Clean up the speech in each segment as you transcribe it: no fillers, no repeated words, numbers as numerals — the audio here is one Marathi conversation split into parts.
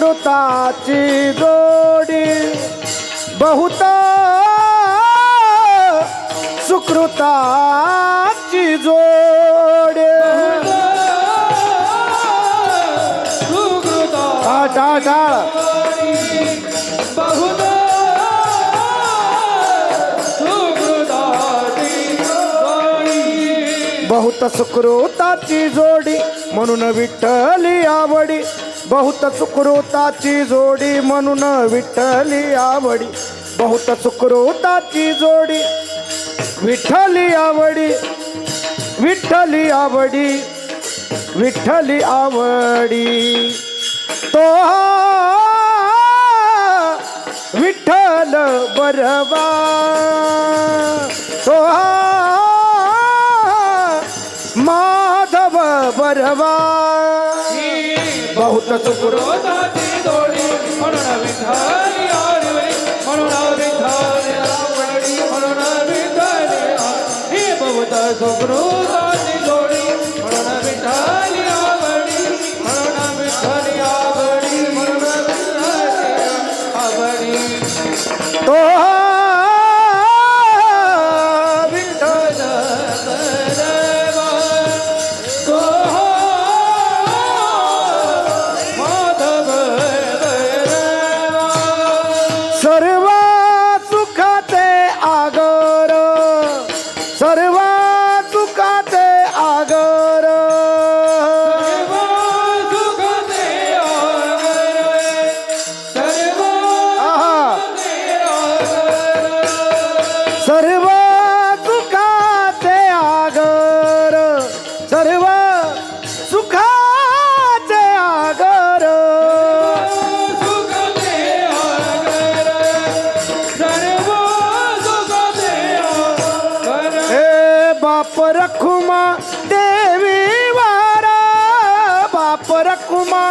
सुकृताची जोडी बहुत सुकृताची जोडी बहुत सुकृताची जोडी म्हणून विठ्ठली आवडी बहुत सुकृताची जोडी म्हणून विठ्ठली आवडी बहुत सुकृताची जोडी विठ्ठली आवडी विठ्ठली आवडी विठ्ठली आवडी तो विठ्ठल बरवा तो माधव बरवा बहुत सुकृताची जोडी म्हणून विठ्ठली आवडी म्हणून विठ्ठली आवडी म्हणून विठ्ठली ही बहुत सुकृताची जोडी म्हणून विठ्ठली आवडी म्हणून विठ्ठली आवडी म्हणून विठ्ठली आवडी तो सर्व सुखाचे आगर सर्व सुखाचे आगर सर्व सुखाचे आगर सर्व सुखाचे आगर बाप रखुमा देवी वारा बाप रखुमा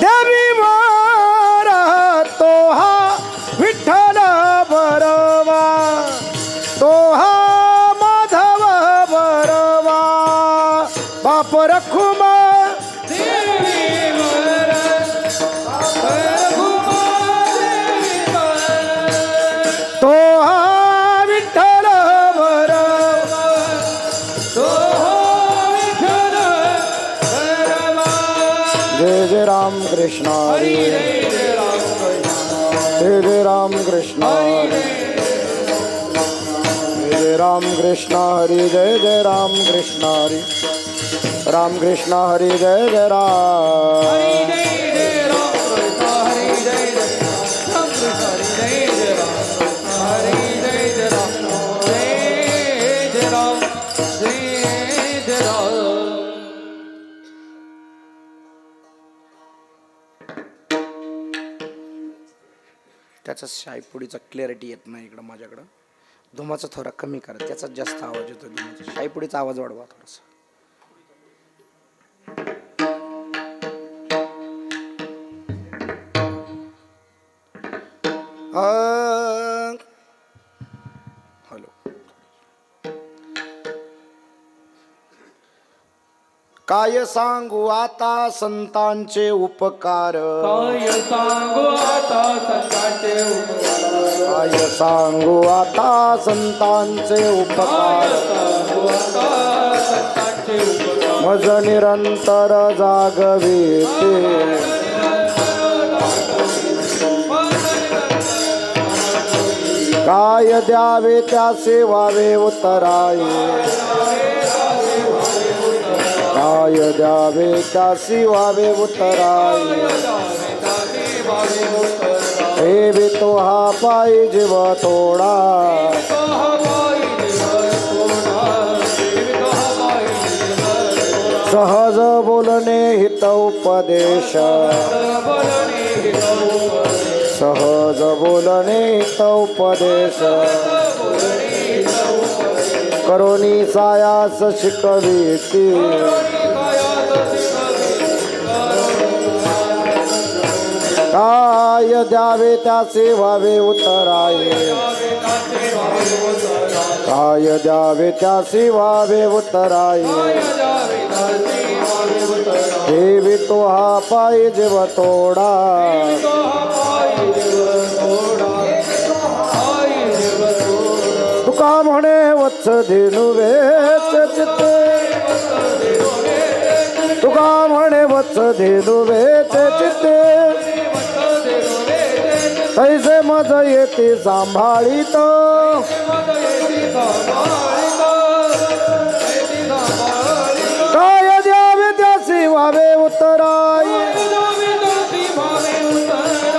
देवी वारा तो हा विठ्ठल बरवा तो हा माधव बरवा बाप रखुमा तो हा विठ्ठल बरवा जय जय राम कृष्ण हरी जय जय राम कृष्ण हरी जय जय राम कृष्ण हरी जय जय राम कृष्ण हरी राम कृष्ण हरी जय जय राम त्याचा शाईपुडीचा क्लॅरिटी येत नाही इकडं माझ्याकडं धुमाचा थोडा कमी करा त्याचा जास्त आवाज येतो धुमाचा शाईपुडीचा आवाज वाढवा थोडासा हॅलो काय सांगू आता संतांचे उपकार काय सांगू आता संतांचे उपकार काय सांगू आता संतांचे उपकार मज निरंतर जागविते काय द्यावे त्याचे व्हावे उतराये काय द्यावे त्यासी व्हावे उतराये हे बी तो हा पाहिजे व थोडा सहज बोलणे हित उपदेश सहज बोलणे हित उपदेश करोनी सायास शिकविती काय द्यावे त्याचे व्हावे उतराये काय द्यावे त्यासी व्हावे उतराये देवी तो हा पाय जीव तोडा तो हा पायी जीव थोडा पायी जीव थोडा तुका म्हणे वत्स धेनु वेच चित्ते तुका म्हणे वत्स धेनु वेच चित्ते तैसे मज येते सांभाळीत काय द्यावे त्यासी व्हावे उत्तराई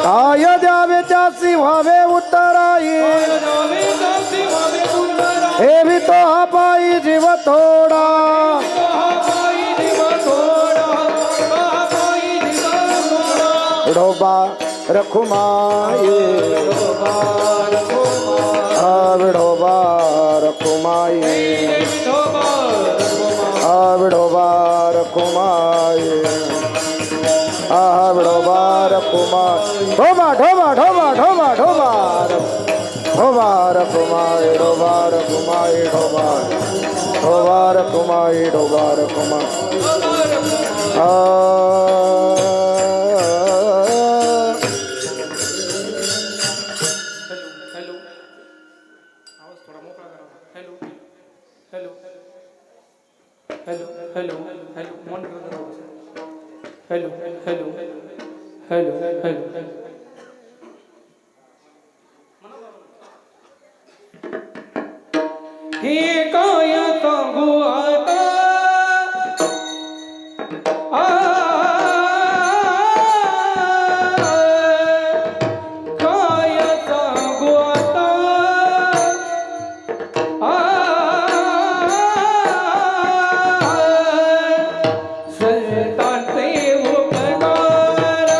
काय द्यावे त्यासी व्हावे उत्तराई हे भी तो हा पायी जीव थोडा विढोबा रखुमाई विढोबा रखुमाई विढोबा रखुमाई विढोबा रखुमाई ढोबा ढोबा ढोबा ढोबा ढोबा ढोबा रखुमाई ढोबा रखुमाई ढोबा ढोबा रखुमाई ढोबा रखुमाई हॅलो आवाज थोडा मोकळा करा hello hello hello hello hello मन हॅलो हॅलो हॅलो हॅलो हे काय सांगू आता काय सांगू आता संतांचे उपकार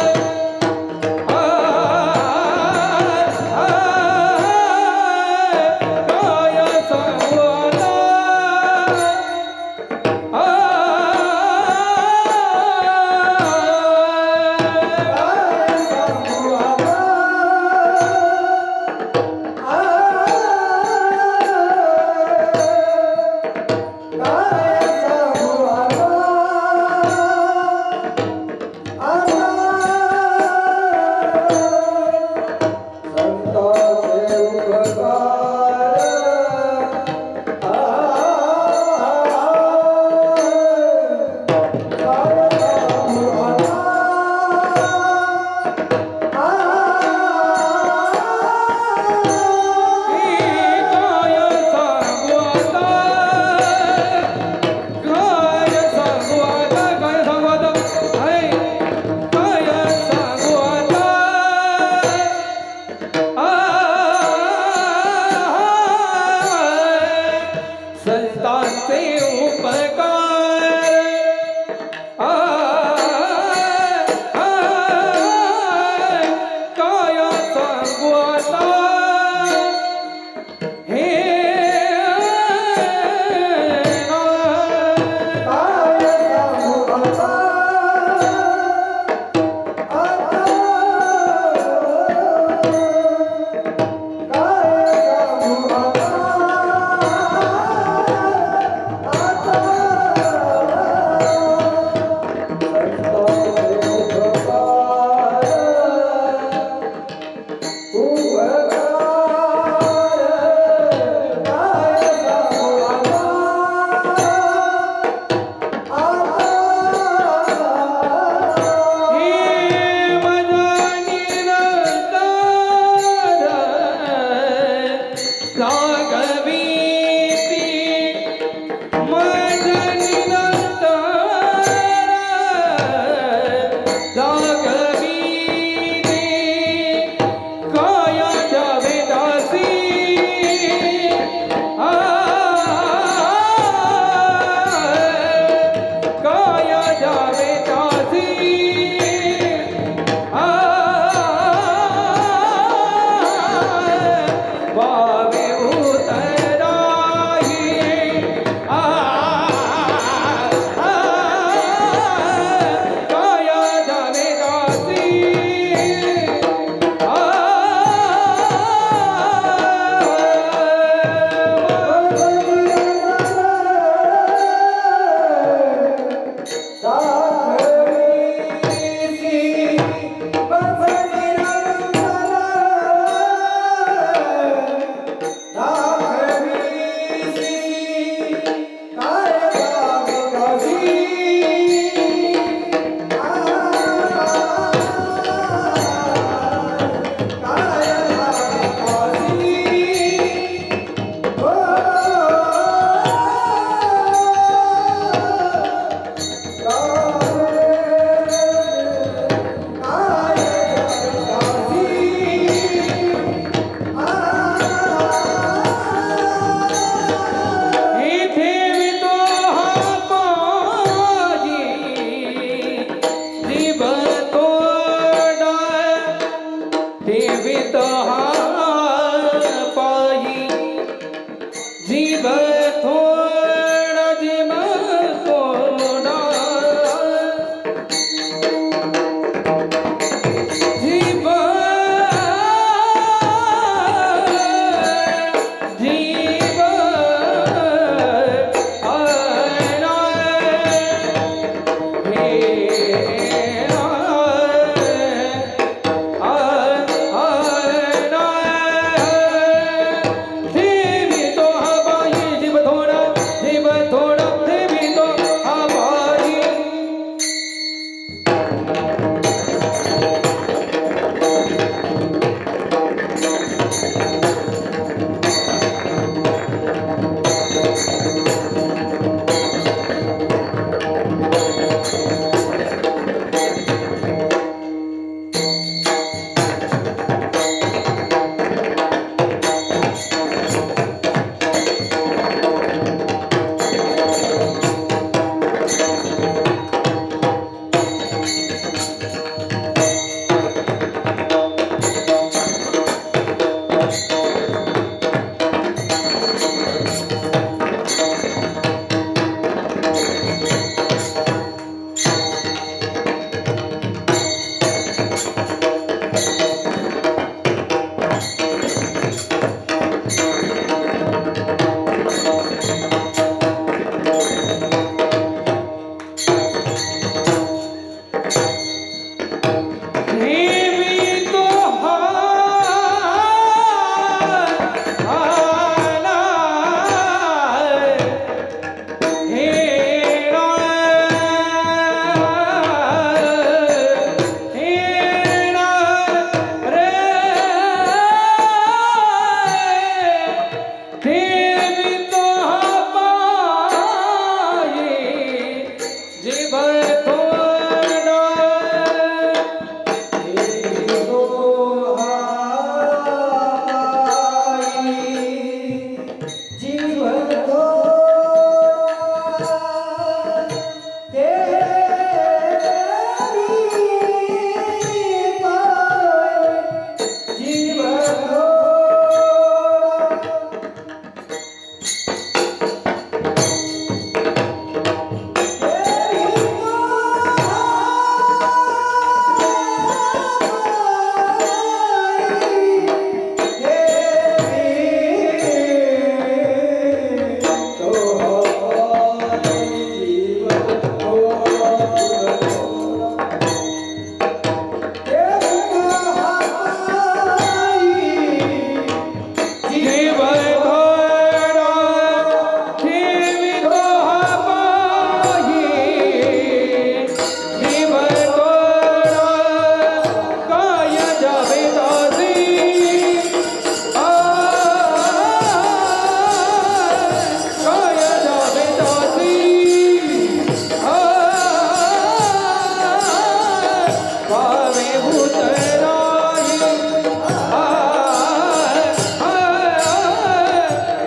उतराई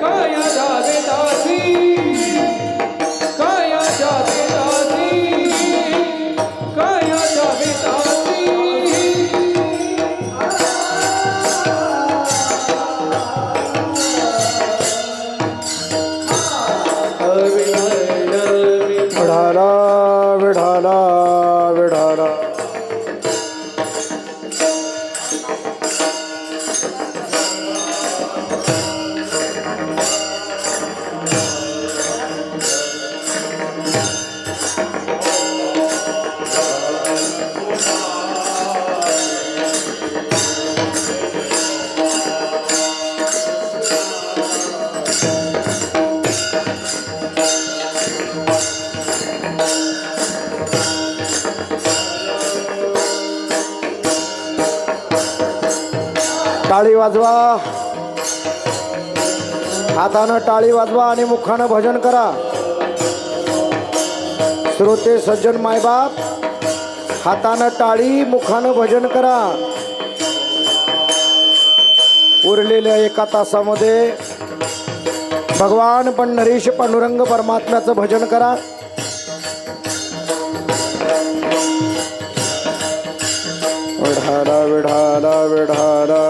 काय जावे दासी काय जावे दासी काय जावे दासी विढाला विढाला विढाला टाळी वाजवा हातानं टाळी वाजवा आणि मुखानं भजन करा श्रोते सज्जन मायबाप हातानं टाळी मुखानं भजन करा उरलेल्या एका तासामध्ये भगवान पंढरीश पांडुरंग परमात्म्याचं भजन करा विढाला विढाला विढाला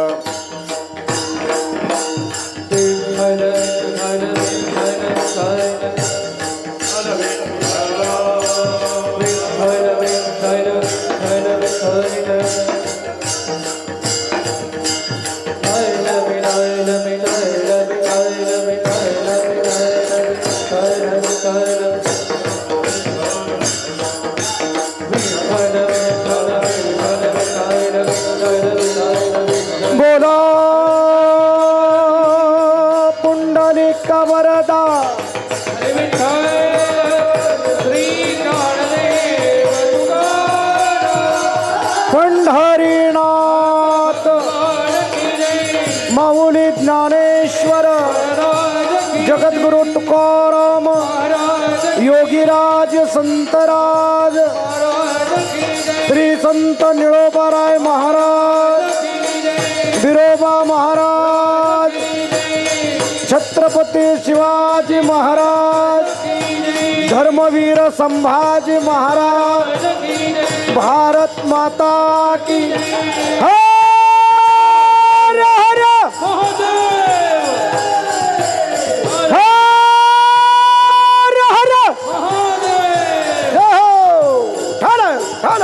बोला पुंडलिका वरदा पंढरीनाथ माऊली ज्ञानेश्वर जगद्गुरु तुकाराम योगीराज संतराज श्री संत निळोबाराय महाराज बिरोबा महाराज छत्रपती शिवाजी महाराज धर्मवीर संभाजी महाराज भारत माता की हर हर हर हर ठाण ठाण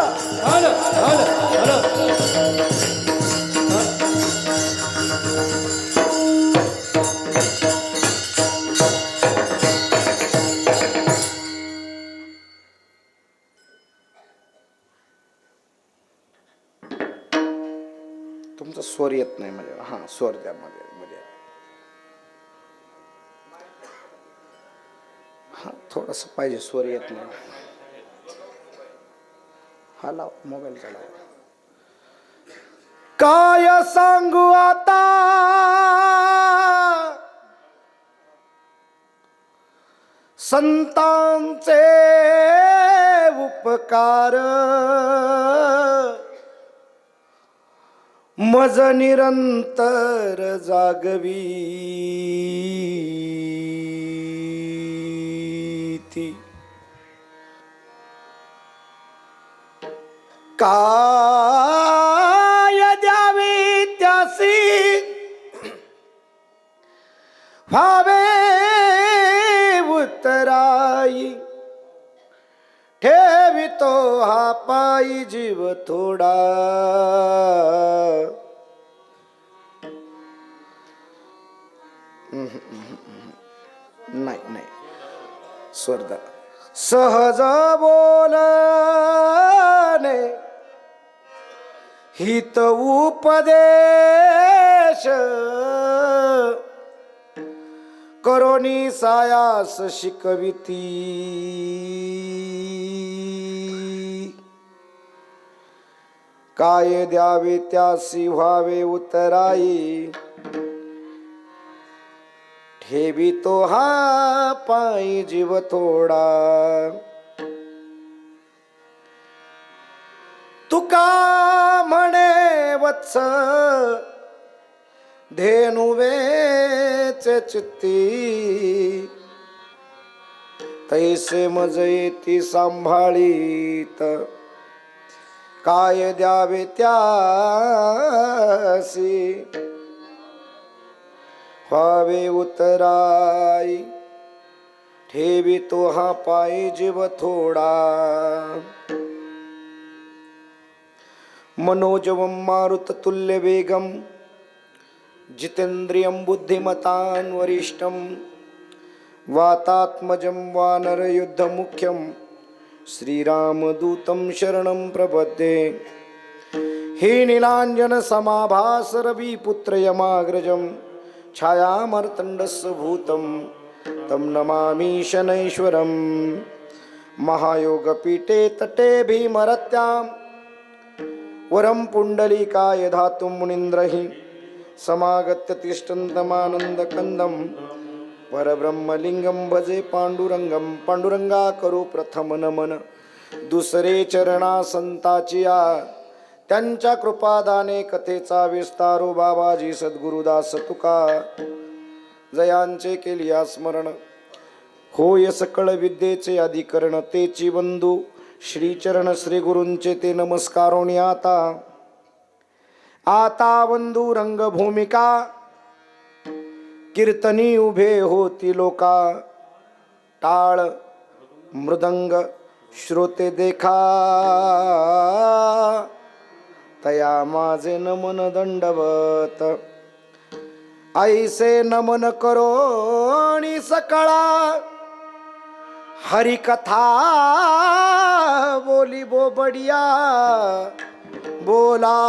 तुमचा स्वर येत नाही म्हणजे हा स्वर द्या मध्ये मध्ये हा थोडस पाहिजे स्वर येत नाही हा लाव मोबाईलचा लाव काय सांगू आता संतांचे उपकार मज निरंतर जागवीती काय द्यावी त्यासी भावे उतराई ठेवितो हा पायी जीव थोडा नाही नाही स्वर्धा सहज बोलणे हित उपदेश करोनी सायास शिकविती काय द्यावे त्यासी व्हावे उतराई ठेवी तो हा पायी जीव थोडा तुका म्हणे वत्स धेनुवेचे चित्ती, तैसे मज येती सांभाळीत, काय द्यावे त्यासी, व्हावे उतराई, ठेवी तो हा पायी जीव थोडा, मनोजवं मारुततुल्य वेगं, जितेन्द्रियं बुद्धिमतां वरिष्ठं, वातात्मजं वानरयुद्धमुख्यं, श्रीरामदूतं शरणं प्रपद्ये, हे नीलाञ्जनसमाभासरविपुत्रयमाग्रजं, छायामर्तण्डस्य भूतं, तं नमामि शनैश्वरं, महायोगपीठे तटे भीमरत्यां, वरं पुण्डलीकाय धातुं मुनीन्द्रहि, समागत्य तिष्ठन्तमानन्दकन्दं, परब्रह्मलिंगं भजे पांडुरंगं, पांडुरंगा करू प्रथम नमन, दुसरे चरणा संताची आ, त्यांच्या कृपादाने कथेचा विस्तारो, बाबाजी सद्गुरुदास तुका, जयांचे केलिया स्मरण, होय सकळ विद्येचे अधिकरण, तेची बंधू श्रीचरण श्री गुरूंचे ते नमस्कारोनी आता बंधू रंगभूमिका, कीर्तनी उभे होती लोका, टाळ मृदंग श्रोते देखा, तया माझे नमन दंडवत, ऐसे नमन करोनी सकळा, हरिकथा बोली बोबडिया बोला,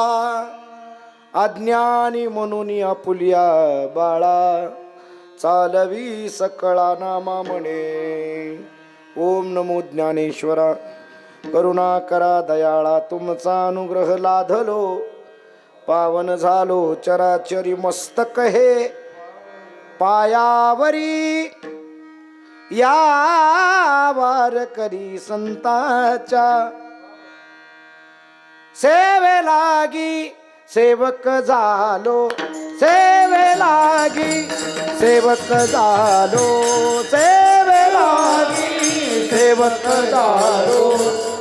अज्ञानी म्हणून आपुलिया बाळा, चालवी सकळा नामा म्हणे, ओम नमो ज्ञानेश्वरा, करुणा करा दयाळा, तुमचा अनुग्रह लाधलो, पावन झालो चराचरी मस्तक हे पायावरी, या वारकरी संताच्या सेवे लागी सेवक झालो, सेवे लागी सेवक झालो, सेवे लागी सेवक झालो,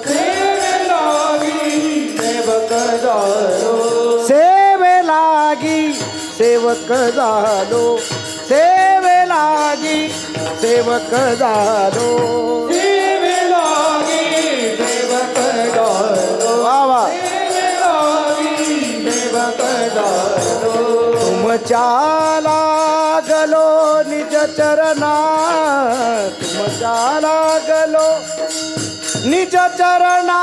सेवे लागी सेवक झालो, सेवे लागी सेवक झालो, सेवे लागी सेवक झालो, सेवे लागी सेवक झालो, वा वा, सेवे लागी सेवक झालो, तुमच्या लागलो निज चरणा, तुमच्या लागलो निज चरणा,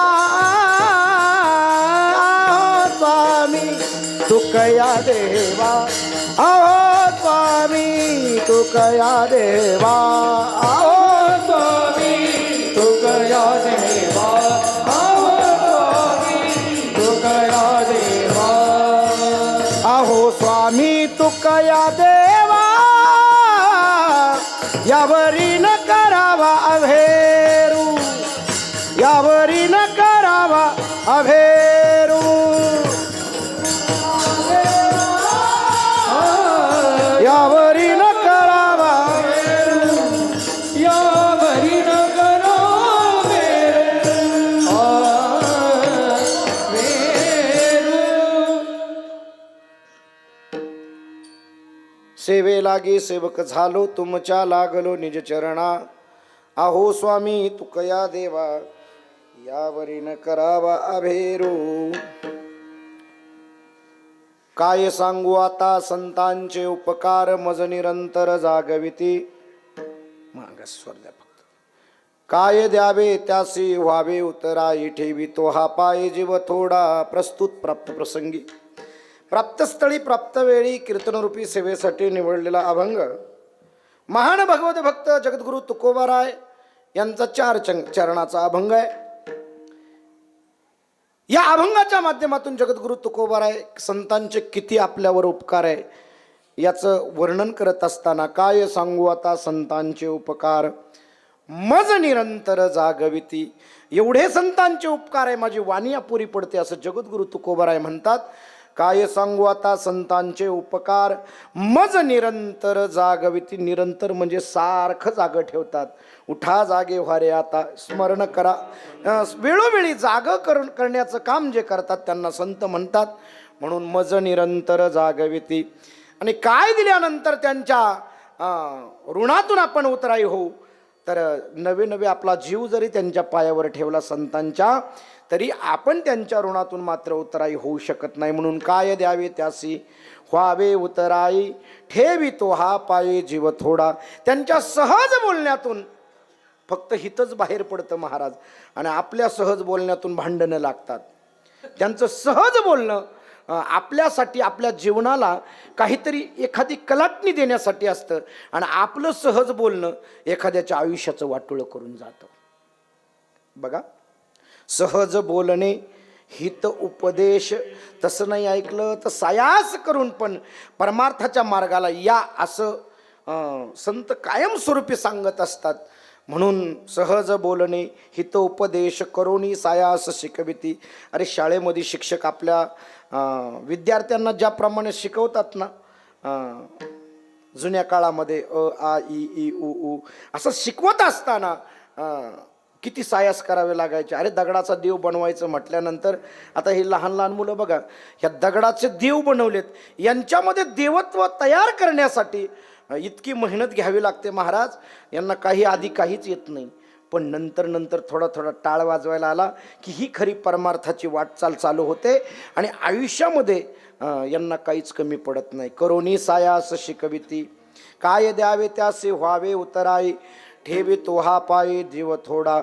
स्वामी तुकया देवा, अहो स्वामी तुकया देवा, अहो स्वामी तुकया देवा, अहो स्वामी तुकया देवा, अहो स्वामी तुकया देवा, यावरी न करावा अभेरू, यावरी न करावा अभेरू, यावरी न करावा, यावरी न करो सेवे लागी सेवक झालो, तुमच्या लागलो निज चरणा, अहो स्वामी तुकया देवा, यावरी न करावा अभेरू, काय सांगू आता संतांचे उपकार, मज निरंतर जागविती, मागस्वर द्या फक्त, काय द्यावे त्यासी, व्हावे उतराई, ठेवी तो हा पाय जीव थोडा, प्रस्तुत प्राप्त प्रसंगी, प्राप्तस्थळी प्राप्त वेळी कीर्तनरूपी सेवेसाठी निवडलेला अभंग, महान भगवत भक्त जगद्गुरु तुकोबाराय यांचा 4 चरणाचा अभंग आहे. या अभंगाच्या माध्यमातून जगद्गुरु तुकोबाराय संतांचे किती आपल्यावर उपकार आहे याचं वर्णन करत असताना, काय सांगू आता संतांचे उपकार, मज निरंतर जागविती. एवढे संतांचे उपकार आहे, माझी वाणी अपुरी पडते असं जगद्गुरु तुकोबाराय म्हणतात. काय सांगू आता संतांचे उपकार, मज निरंतर जागविती. निरंतर म्हणजे सारखं जाग ठेवतात. उठा जागे व्हारे आता, स्मरण करा. वेळोवेळी जाग करण्याचं काम जे करतात त्यांना संत म्हणतात. म्हणून मज निरंतर जागविती. आणि काय दिल्यानंतर त्यांच्या ऋणातून आपण उतराई होऊ, तर नवे नवे आपला जीव जरी त्यांच्या पायावर ठेवला संतांच्या, तरी आपण त्यांच्या ऋणातून मात्र उतराई होऊ शकत नाही. म्हणून काय द्यावे त्यासी व्हावे उतराई, ठेवी तो हा पाये जीव थोडा. त्यांच्या सहज बोलण्यातून फक्त हितच बाहेर पडतं महाराज, आणि आपल्या सहज बोलण्यातून भांडणं लागतात. त्यांचं सहज बोलणं आपल्यासाठी, आपल्या जीवनाला काहीतरी एखादी कलाटणी देण्यासाठी असतं, आणि आपलं सहज बोलणं एखाद्याच्या आयुष्याचं वाटोळं करून जातं. बघा, सहज बोलणे हित उपदेश, तसं नाही ऐकलं तर सायास करून पण परमार्थाच्या मार्गाला या, असं संत कायमस्वरूपी सांगत असतात. म्हणून सहज बोलणे हित उपदेश करोनी सायास शिकविती. अरे शाळेमध्ये शिक्षक आपल्या विद्यार्थ्यांना ज्याप्रमाणे शिकवतात ना, जुन्या काळामध्ये अ आ इ ई उ ऊ असं शिकवत असताना किती सायास करावे लागायचे. अरे दगडाचा देव बनवायचं म्हटल्यानंतर, आता हे लहान लहान मुलं बघा, ह्या दगडाचे देव बनवलेत, यांच्यामध्ये देवत्व तयार करण्यासाठी इतकी मेहनत घ्यावी लागते महाराज. यांना काही आधी काहीच येत नाही, पण नंतर नंतर थोडा थोडा टाळ वाजवायला आला की ही खरी परमार्थाची वाटचाल चालू होते, आणि आयुष्यामध्ये यांना काहीच कमी पडत नाही. करोनी सायास शिकविती. काय द्यावे त्यासे व्हावे उतराई, ठेवी तो हा पायी जीव थोडा.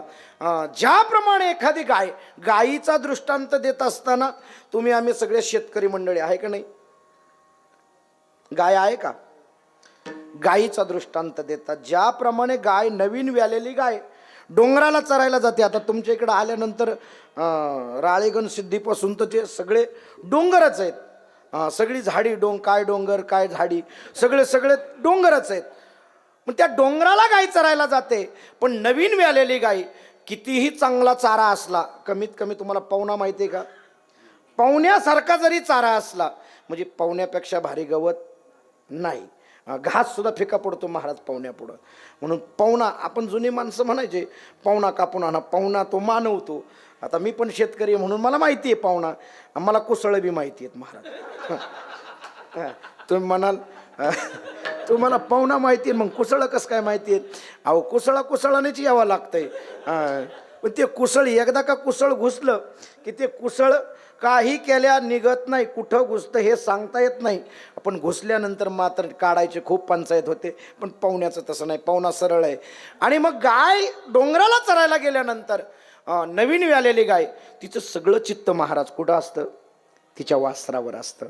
ज्याप्रमाणे एखादी गायीचा दृष्टांत देत असताना, तुम्ही आम्ही सगळे शेतकरी मंडळी आहे का नाही, गाय आहे का, गायीचा दृष्टांत देतात. ज्याप्रमाणे गाय, नवीन व्यालेली गाय डोंगराला चरायला जाते. आता तुमच्या इकडं आल्यानंतर राळेगण सिद्धीपासून तर ते सगळे डोंगरच आहेत, सगळी झाडी काय डोंगर काय झाडी, सगळे डोंगरच आहेत. मग त्या डोंगराला गाय चरायला जाते, पण नवीन व्यालेली गाय कितीही चांगला चारा असला, कमीत कमी तुम्हाला पवना माहिती आहे का, पवण्यासारखा जरी चारा असला, म्हणजे पवण्यापेक्षा भारी गवत नाही, घास सुद्धा फिका पडतो महाराज पवण्यापुढं. म्हणून पवना, आपण जुनी माणसं म्हणायचे पवना कापून आणा, पवना तो मानवतो. आता मी पण शेतकरी म्हणून मला माहिती आहे पवना, मला कुसळ बी माहिती आहेत महाराज. तुम्ही म्हणाल तुम्हाला पवना माहिती आहे, मग कुसळ कसं काय माहिती आहे? अहो कुसळानेच यावं लागतंय. पण ते कुसळ एकदा का कुसळ घुसलं की ते कुसळ काही केल्या निघत नाही, कुठं घुसतं हे सांगता येत नाही. पण घुसल्यानंतर मात्र काढायचे खूप पंचायत होते. पण पवण्याचं तसं नाही, पवना सरळ आहे. आणि मग गाय डोंगराला चरायला गेल्यानंतर नवीन व्यालेली गाय, तिचं सगळं चित्त महाराज कुठं असतं, तिच्या वासरावर असतं.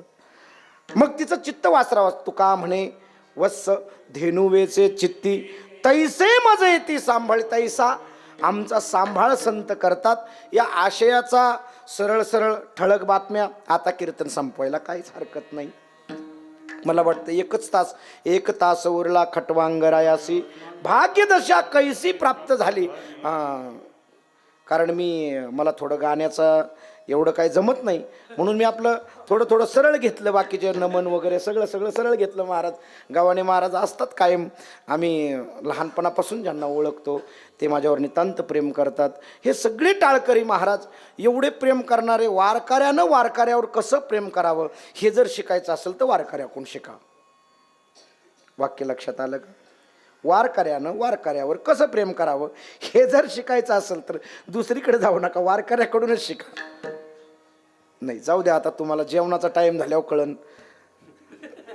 मग तिचं चित्त वासरावर, तुका म्हणे वत्स धेनुवेचे चित्ती, तैसे मज येती सांभाळ तैसा. आमचा सांभाळ संत करतात. या आशयाचा सरळ सरळ ठळक बातम्या. आता कीर्तन संपवायला काहीच हरकत नाही. मला वाटतं एक तास उरला खटवांगरायासी, भाग्यदशा कैसी प्राप्त झाली. कारण मला थोडं गाण्याचं एवढं काही जमत नाही, म्हणून मी आपलं थोडं सरळ घेतलं. बाकीचे नमन वगैरे सगळं सरळ घेतलं. महाराज गावाने महाराज असतात कायम, आम्ही लहानपणापासून ज्यांना ओळखतो ते माझ्यावर नितांत प्रेम करतात. हे सगळे टाळकरी महाराज, एवढे प्रेम करणारे, वारकऱ्यानं वारकऱ्यावर कसं प्रेम करावं हे जर शिकायचं असेल तर वारकऱ्याकडून शिका. वाक्य लक्षात आलं का? वारकऱ्यानं वारकऱ्यावर कसं प्रेम करावं हे जर शिकायचं असेल तर दुसरीकडे जाऊ नका, वारकऱ्याकडूनच शिका. नाही जाऊ द्या, आता तुम्हाला जेवणाचा टाइम झाल्यावर कळन.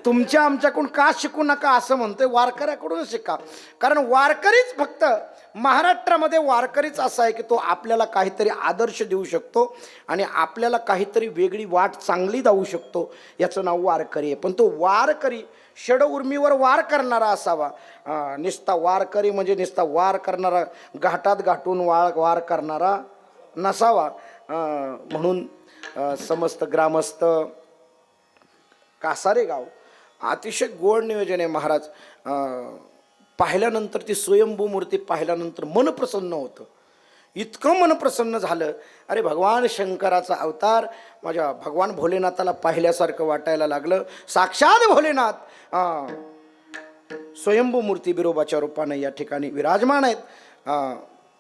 तुमच्या आमच्याकडून का शिकू नका असं म्हणतोय, वारकऱ्याकडूनच शिका. कारण वारकरीच, फक्त महाराष्ट्रामध्ये वारकरीच असा आहे की तो आपल्याला काहीतरी आदर्श देऊ शकतो आणि आपल्याला काहीतरी वेगळी वाट चांगली दावू शकतो. याचं नाव वारकरी आहे. पण तो वारकरी षड उर्मीवर वार करणारा असावा. निस्ता वारकरी म्हणजे निस्ता वार करणारा, घाटात गाठून वार करणारा नसावा. म्हणून समस्त ग्रामस्थ, कासारे गाव अतिशय गोड नियोजन आहे महाराज. पाहिल्यानंतर ती स्वयंभू मूर्ती पाहिल्यानंतर मन प्रसन्न होतं. इतकं मन प्रसन्न झालं, अरे भगवान शंकराचा अवतार माझ्या भगवान भोलेनाथाला पाहिल्यासारखं वाटायला लागलं. साक्षात भोलेनाथ स्वयंभू मूर्ती बिरोबाच्या रूपाने या ठिकाणी विराजमान आहेत.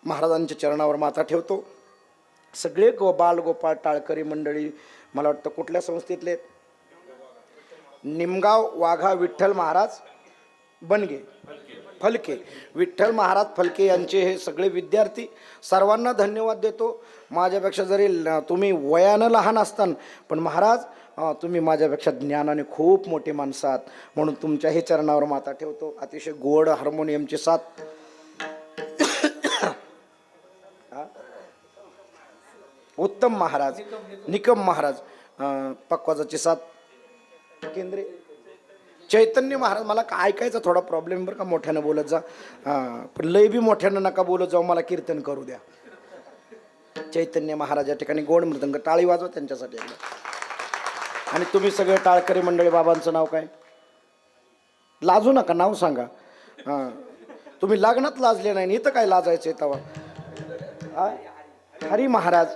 महाराजांच्या चरणावर माथा ठेवतो. सगळे बाल गोपाळ टाळकरी मंडळी मला वाटतं कुठल्या संस्थेतले आहेत? निमगाव वाघा विठ्ठल महाराज बनगे फलके, विठ्ठल महाराज फलके यांचे हे सगळे विद्यार्थी. सर्वांना धन्यवाद देतो. माझ्यापेक्षा जरी तुम्ही वयानं लहान असतान, पण महाराज तुम्ही माझ्यापेक्षा ज्ञानाने खूप मोठी माणसं आहात, म्हणून तुमच्याही चरणावर माथा ठेवतो. अतिशय गोड हार्मोनियमची साथ. उत्तम महाराज, निकम महाराज पक्वाजाची साथ. केंद्रे चैतन्य महाराज. मला का ऐकायचा थोडा प्रॉब्लेम बरं का, मोठ्यानं बोलत जा. पण लय बी मोठ्यानं नका बोलत जाऊ, मला कीर्तन करू द्या. चैतन्य महाराज या ठिकाणी गोड मृदंग. टाळी वाजवा त्यांच्यासाठी एकदा. आणि तुम्ही सगळे टाळकरी मंडळी, बाबांचं नाव काय? लाजू नका, नाव सांगा. तुम्ही लग्नात लाजले नाही, इथं काय लाजायचं आहे तवा. हरी महाराज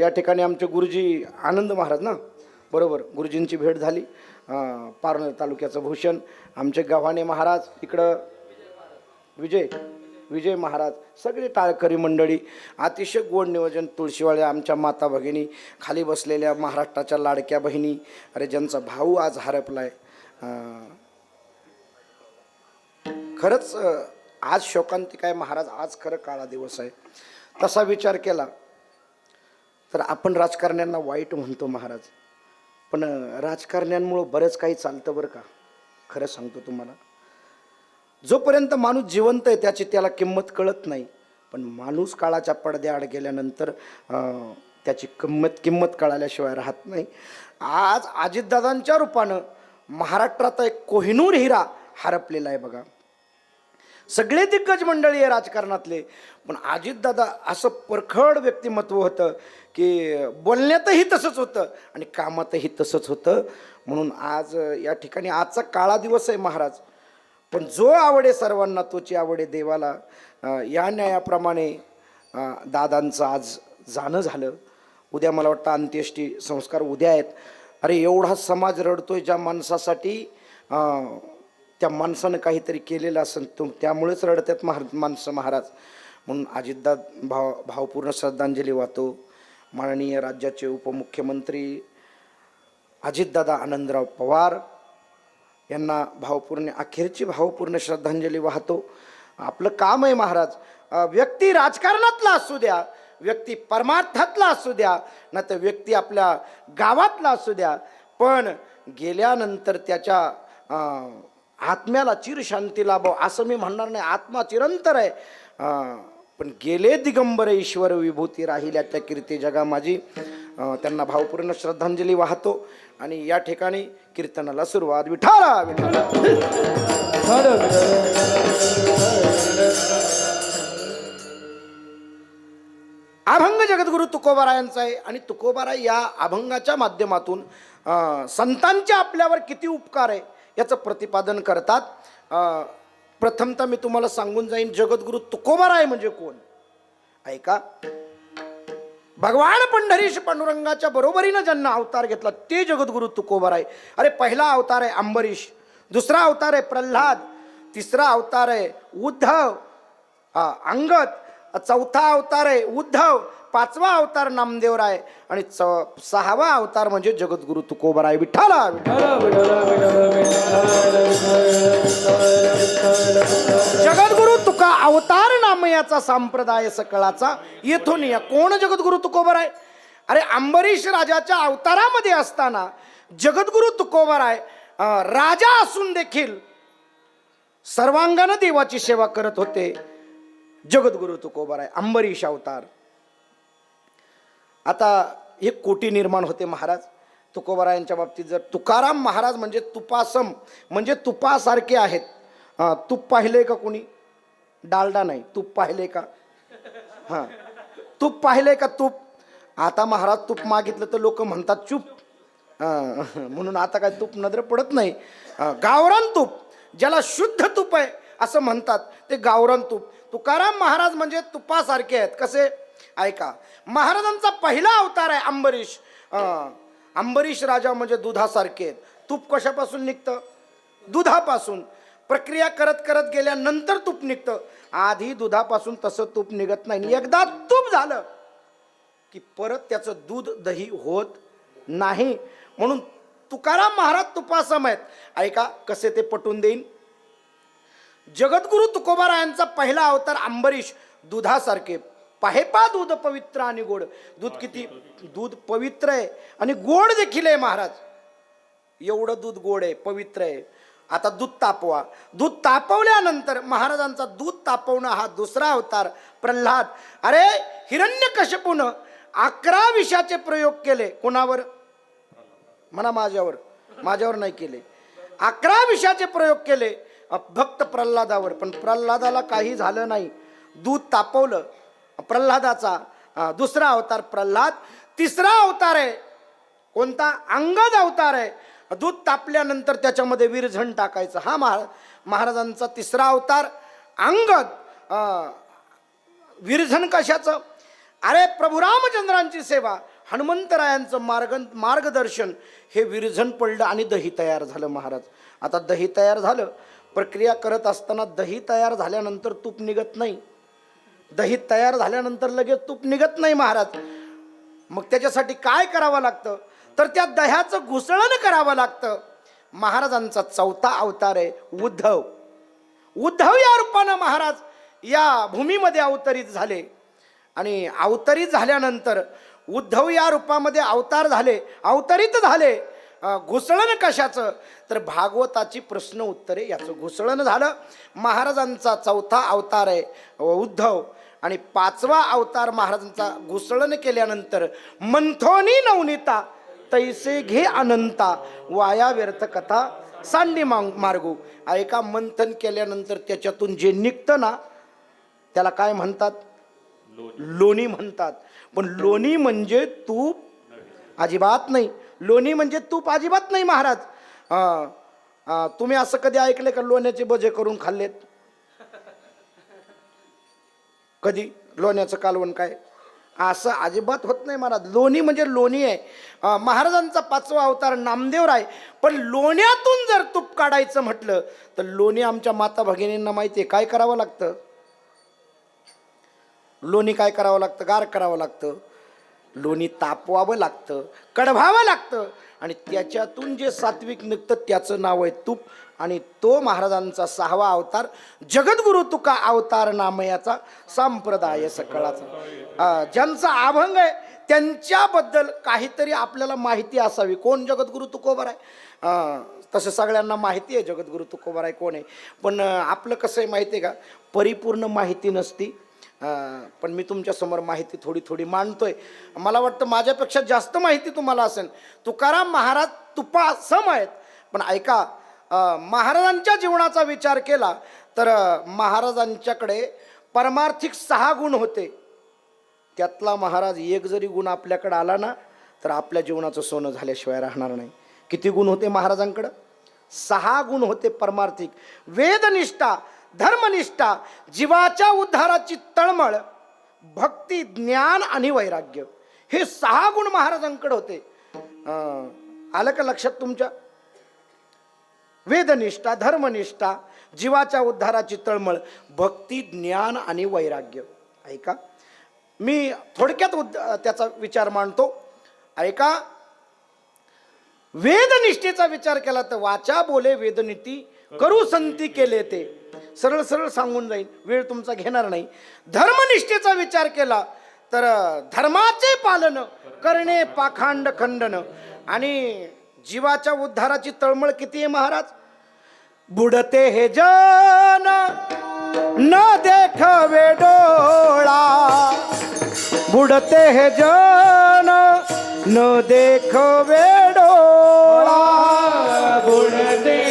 या ठिकाणी आमचे गुरुजी आनंद महाराज ना, बरोबर, गुरुजींची भेट झाली. पारनेर तालुक्याचं भूषण आमचे गव्हाणे महाराज, इकडं विजय महाराज, सगळे टाळकरी मंडळी. अतिशय गोड नियोजन. तुळशीवाळे आमच्या माता भगिनी, खाली बसलेल्या महाराष्ट्राच्या लाडक्या बहिणी. अरे ज्यांचा भाऊ आज हरपलाय. खरंच आज शोकांतिका आहे महाराज. आज खरं काळा दिवस आहे. तसा विचार केला तर आपण राजकारण्यांना वाईट म्हणतो महाराज, पण राजकारण्यांमुळं बरंच काही चालतं बरं का. खरं सांगतो तुम्हाला, जोपर्यंत माणूस जिवंत आहे त्याची त्याला किंमत कळत नाही, पण माणूस काळाच्या पडद्याआड गेल्यानंतर त्याची किंमत कळाल्याशिवाय राहत नाही. आज अजितदादांच्या रूपानं महाराष्ट्रात एक कोहिनूर हिरा हरपलेला आहे बघा. सगळे दिग्गज मंडळी आहे राजकारणातले, पण अजितदादा असं परखड व्यक्तिमत्व होतं की बोलण्यातही तसंच होतं आणि कामातही तसंच होतं. म्हणून आज या ठिकाणी आजचा काळा दिवस आहे महाराज, पण जो आवडे सर्वांना तोची आवडे देवाला. या न्यायाप्रमाणे दादांचं आज जाणं झालं. उद्या मला वाटतं अंत्येष्टी संस्कार उद्या आहेत. अरे एवढा समाज रडतोय ज्या माणसासाठी, त्या माणसानं काहीतरी केलेलं असेल त्यामुळेच रडतात माणसं महाराज. म्हणून अजितदादा भावपूर्ण श्रद्धांजली वाहतो. माननीय राज्याचे उपमुख्यमंत्री अजितदादा आनंदराव पवार यांना अखेरची भावपूर्ण श्रद्धांजली वाहतो. आपलं काम आहे महाराज. व्यक्ती राजकारणातला असू द्या, व्यक्ती परमार्थातला असू द्या, ना तर व्यक्ती आपल्या गावातला असू द्या, पण गेल्यानंतर त्याच्या आत्म्याला चिरशांती लाभो असं मी म्हणणार नाही. आत्मा चिरंतर आहे, पण गेले दिगंबर ईश्वर विभूती राहिल्या त्या कीर्ती जगा माझी. त्यांना भावपूर्ण श्रद्धांजली वाहतो आणि या ठिकाणी कीर्तनाला सुरुवात. विठाला विठाला. अभंग जगद्गुरु तुकोबारायांचा आहे आणि तुकोबाराय या अभंगाच्या माध्यमातून संतांचे आपल्यावर किती उपकार आहे याचं प्रतिपादन करतात. प्रथमतः मी तुम्हाला सांगून जाईन जगद्गुरु तुकोबाराय म्हणजे कोण. ऐका, भगवान पंढरीश पांडुरंगाच्या बरोबरीनं ज्यांना अवतार घेतला ते जगद्गुरु तुकोबाराय. अरे पहिला अवतार आहे अंबरीश, दुसरा अवतार आहे प्रल्हाद, तिसरा अवतार आहे उद्धव अंगद, चौथा अवतार आहे उद्धव, पाचवा अवतार नामदेवराय आणि सहावा अवतार म्हणजे जगद्गुरु तुकोबाराय. विठ्ठला जगद्गुरु तुका अवतार नामयाचा संप्रदाय सकळाचा येथून या. कोण जगद्गुरु तुकोबाराय? अरे अंबरीश राजाच्या अवतारामध्ये असताना जगद्गुरु तुकोबाराय राजा असून देखील सर्वांगाने देवाची सेवा करत होते. जगद्गुरु तुकोबाराय अंबरीश अवतार. आता हे कोटी निर्माण होते महाराज तुकोबारायांच्या बाबतीत. जर तुकाराम महाराज म्हणजे तुपासम म्हणजे तुपासारखे आहेत. तूप पाहिले का कोणी? डालडा नाही, तूप पाहिले का? हां, तूप पाहिले का? तूप. आता महाराज तूप मागितलं तर लोक म्हणतात चूप, म्हणून आता काय तूप नजर पडत नाही. गावरान तूप ज्याला शुद्ध तूप आहे असं म्हणतात ते गावरान तूप. तुकाराम महाराज म्हणजे तुपासारखे आहेत. कसे? ऐका, महाराजांचा पहिला अवतार आहे अंबरीश. अंबरीश राजा म्हणजे दुधासारखे आहेत. तूप कशापासून निघतं? दुधापासून. प्रक्रिया करत करत गेल्यानंतर तूप निघतं. आधी दुधापासून तसं तूप निघत नाही. एकदा तूप झालं की परत त्याचं दूध दही होत नाही. म्हणून तुकाराम महाराज तुपासम आहेत. ऐका कसे ते पटवून देईन. जगद्गुरु तुकोबारायांचा पहिला अवतार अंबरीश दुधासारखे. पाहेपा दूध पवित्र आणि गोड. दूध किती? दूध पवित्र आहे आणि गोड देखील आहे महाराज. एवढं दूध गोड आहे, पवित्र आहे. आता दूध तापवा. दूध तापवल्यानंतर महाराजांचा दूध तापवणं हा दुसरा अवतार प्रल्हाद. अरे हिरण्यकश्यपून 11 विषाचे प्रयोग केले. कोणावर? म्हणा माझ्यावर नाही केले. 11 विषाचे प्रयोग केले भक्त प्रल्हादावर. पण प्रल्हादाला काही झालं नाही. दूध तापवलं. प्रल्हादाचा दुसरा अवतार प्रल्हाद. तिसरा अवतार आहे कोणता? अंगद अवतार आहे. दूध तापल्यानंतर त्याच्यामध्ये विरझण टाकायचं. हा महाराजांचा तिसरा अवतार अंगद. विरझण कशाचं? अरे प्रभू रामचंद्रांची सेवा, हनुमंतरायांचं मार्गदर्शन, हे विरझण पडलं आणि दही तयार झालं महाराज. आता दही तयार झालं. प्रक्रिया करत असताना दही तयार झाल्यानंतर तूप निघत नाही. दही तयार झाल्यानंतर लगेच तूप निघत नाही महाराज. मग त्याच्यासाठी काय करावं लागतं? तर त्या दह्याचं घुसळण करावं लागतं. महाराजांचा चौथा अवतार आहे उद्धव. उद्धव या रूपानं महाराज या भूमीमध्ये अवतरित झाले. आणि अवतरित झाल्यानंतर उद्धव या रूपामध्ये अवतरित झाले. घुसळण कशाचं? तर भागवताची प्रश्न उत्तरे याचं घुसळण झालं. महाराजांचा चौथा अवतार आहे उद्धव. आणि 5वा अवतार महाराजांचा घुसळण केल्यानंतर मंथोनी नवनीता तैसे घे अनंता वाया व्यर्थ कथा सांडी मार्गू. ऐका, मंथन केल्यानंतर त्याच्यातून जे निघतं ना त्याला काय म्हणतात? लोणी म्हणतात. पण लोणी म्हणजे तूप अजिबात नाही. लोणी म्हणजे तूप अजिबात नाही महाराज. तुम्ही असं कधी ऐकले का लोण्याचे भजे करून खाल्लेत? कधी? लोण्याचं कालवण काय असं अजिबात होत नाही महाराज. लोणी म्हणजे लोणी आहे. महाराजांचा 5वा अवतार नामदेवराय. पण लोण्यातून जर तूप काढायचं म्हटलं तर लोणी आमच्या माता भगिनींना माहिती आहे काय करावं लागतं. लोणी काय करावं लागतं? गार करावं लागतं. लोणी तापवावं लागतं, कढवावं लागतं. आणि त्याच्यातून जे सात्विक निघतं त्याचं नाव आहे तूप. आणि तो महाराजांचा 6वा अवतार जगद्गुरु तुका अवतार नामयाचा संप्रदाय सकळाचा. ज्यांचा अभंग आहे त्यांच्याबद्दल काहीतरी आपल्याला माहिती असावी. कोण? जगद्गुरु तुकोबाराय. तसं सगळ्यांना माहिती आहे जगद्गुरु तुकोबाराय कोण आहे. पण आपलं कसं आहे माहिती आहे का? परिपूर्ण माहिती नसती. पण मी तुमच्यासमोर माहिती थोडी थोडी मांडतोय. मला वाटतं माझ्यापेक्षा जास्त माहिती तुम्हाला असेल. तुकाराम महाराज तुपासम आहेत. पण ऐका, महाराजांच्या जीवनाचा विचार केला तर महाराजांच्याकडे परमार्थिक 6 गुण होते. त्यातला महाराज एक जरी गुण आपल्याकडे आला ना तर आपल्या जीवनाचं सोनं झाल्याशिवाय राहणार नाही. किती गुण होते महाराजांकडं? 6 गुण होते परमार्थिक. वेदनिष्ठा, धर्मनिष्ठा, जीवाच्या उद्धाराची तळमळ, भक्ती, ज्ञान आणि वैराग्य, हे 6 गुण महाराजांकडे होते. आलं का लक्षात तुमच्या? वेदनिष्ठा, धर्मनिष्ठा, जीवाच्या उद्धाराची तळमळ, भक्ती, ज्ञान आणि वैराग्य. ऐका, मी थोडक्यात त्याचा विचार मांडतो. ऐका, वेदनिष्ठेचा विचार केला तर वाचा बोले वेदनीती करू संती केले ते. सरळ सरळ सांगून जाईल, वेळ तुमचा घेणार नाही. धर्मनिष्ठेचा विचार केला तर धर्माचे पालन करणे पाखांड खंडन. आणि जीवाच्या उद्धाराची तळमळ किती आहे महाराज? बुडते हे जन न देखवे डोळा, बुडते हे जन न देखवे डोळा, बुडते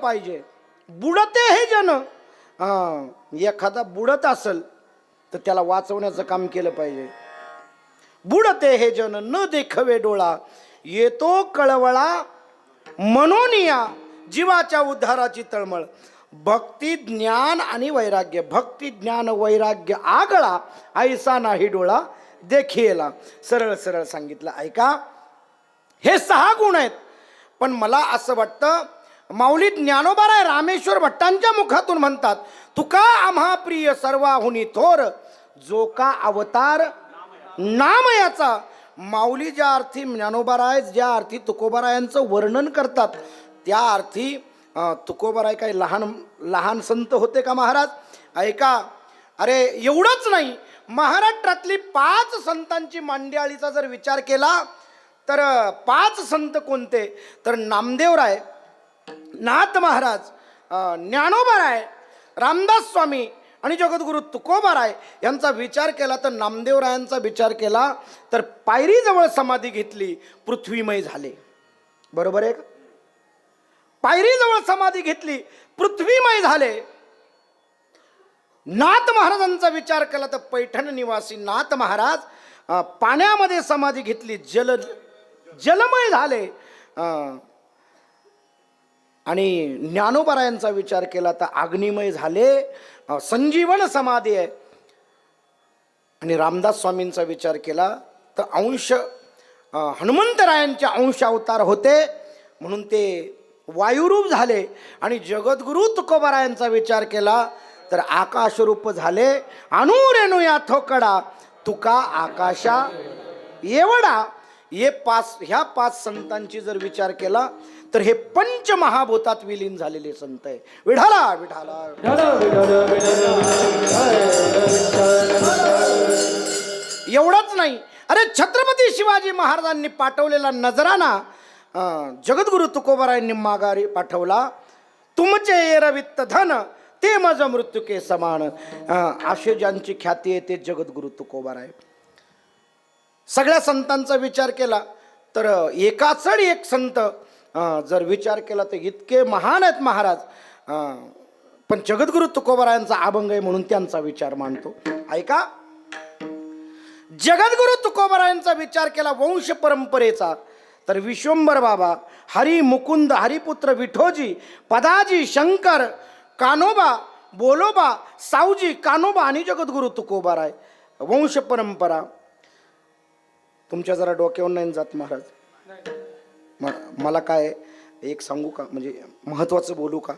पाहिजे. बुडते हे जन, एखादा बुडत असल तर त्याला वाचवण्याचं काम केलं पाहिजे. बुडते हे जन न देखवे डोळा, येतो कळवळा मनोनिया, जीवाच्या उद्धाराची तळमळ. भक्ती ज्ञान आणि वैराग्य, भक्ती ज्ञान वैराग्य आगळा, ऐसा नाही डोळा देखियला. सरळ सरळ सांगितलं. ऐका, हे 6 गुण आहेत. पण मला असं वाटतं माऊली ज्ञानोबाराय रामेश्वर भट्टांच्या मुखातून म्हणतात, तुका आम्हा प्रिय सर्वाहुनी थोर, जो का अवतार नामयाचा. माऊली ज्या अर्थी ज्ञानोबाराय, ज्या अर्थी तुकोबारायांचं वर्णन करतात, त्या अर्थी तुकोबाराय काही लहान लहान संत होते का महाराज? ऐका, अरे एवढंच नाही, महाराष्ट्रातली 5 संतांची मांड्याळीचा जर विचार केला तर 5 संत कोणते? तर नामदेवराय, नाथ महाराज, ज्ञानोबाराय, रामदास स्वामी आणि जगद्गुरु तुकोबाराय यांचा विचार केला तर नामदेवरायांचा विचार केला तर पायरीजवळ समाधी घेतली, पृथ्वीमय झाले. बरोबर आहे का? पायरीजवळ समाधी घेतली, पृथ्वीमय झाले. नाथ महाराजांचा विचार केला तर पैठण निवासी नाथ महाराज पाण्यामध्ये समाधी घेतली, जलमय झाले. आणि ज्ञानोबारायांचा विचार केला तर अग्निमय झाले, संजीवन समाधी आहे. आणि रामदास स्वामींचा विचार केला तर अंश हनुमंतरायांचे अंश अवतार होते म्हणून ते वायुरूप झाले. आणि जगद्गुरु तुकोबारायांचा विचार केला तर आकाशरूप झाले. अनुरेणू या थोकडा, तुका आकाशा एवढा. ह्या 5 संतांची जर विचार केला तर हे पंचमहाभूतात विलीन झालेले संत आहे. विठाला विठाला. एवढंच नाही, अरे छत्रपती शिवाजी महाराजांनी पाठवलेला नजराना जगद्गुरु तुकोबारायांनी माघारी पाठवला. तुमचे एरवित्त धन ते मज मृत्यू के समान. असे ज्यांची ख्याती आहे ते जगद्गुरु तुकोबाराय. सगळ्या संतांचा विचार केला तर एकाचड एक संत जर विचार केला तर इतके महान आहेत महाराज. पण जगद्गुरु तुकोबारायांचा अभंग आहे म्हणून त्यांचा विचार मांडतो. ऐका, जगद्गुरु तुकोबारायांचा विचार केला वंश परंपरेचा तर विश्वंभर बाबा, हरी मुकुंद, हरिपुत्र विठोजी, पदाजी, शंकर, कानोबा, बोलोबा, सावजी, कानोबा आणि जगद्गुरु तुकोबाराय. वंश परंपरा तुमच्या जरा डोक्यावर नाही जात महाराज? मला काय एक सांगू का, म्हणजे महत्त्वाचं बोलू का?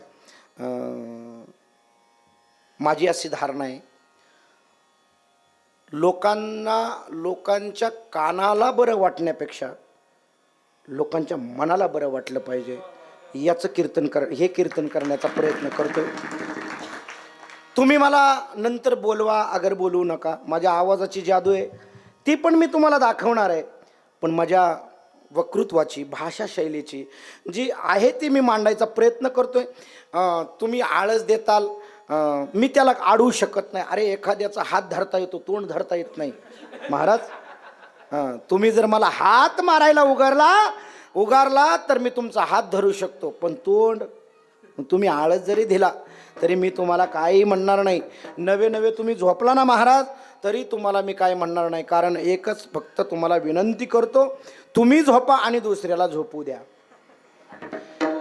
माझी अशी धारणा आहे, लोकांच्या कानाला बरं वाटण्यापेक्षा लोकांच्या मनाला बरं वाटलं पाहिजे याचं कीर्तन करण्याचा प्रयत्न करतोय. तुम्ही मला नंतर बोलवा, अगर बोलवू नका. माझ्या आवाजाची जादू आहे ती पण मी तुम्हाला दाखवणार आहे. पण माझ्या वक्तृत्वाची, भाषा शैलीची जी आहे ती मी मांडायचा प्रयत्न करतोय. तुम्ही आळस देताल, मी त्याला अडवू शकत नाही. अरे एखाद्याचा हात धरता येतो, तोंड धरता येत नाही महाराज. तुम्ही जर मला हात मारायला उगारला तर मी तुमचा हात धरू शकतो, पण तोंड, तुम्ही आळस जरी दिला तरी मी तुम्हाला काही म्हणणार नाही. नवे तुम्ही झोपला ना महाराज तरी तुम्हाला मी काय म्हणणार नाही. कारण एकच फक्त तुम्हाला विनंती करतो, तुम्ही झोपा आणि दुसऱ्याला झोपू द्या.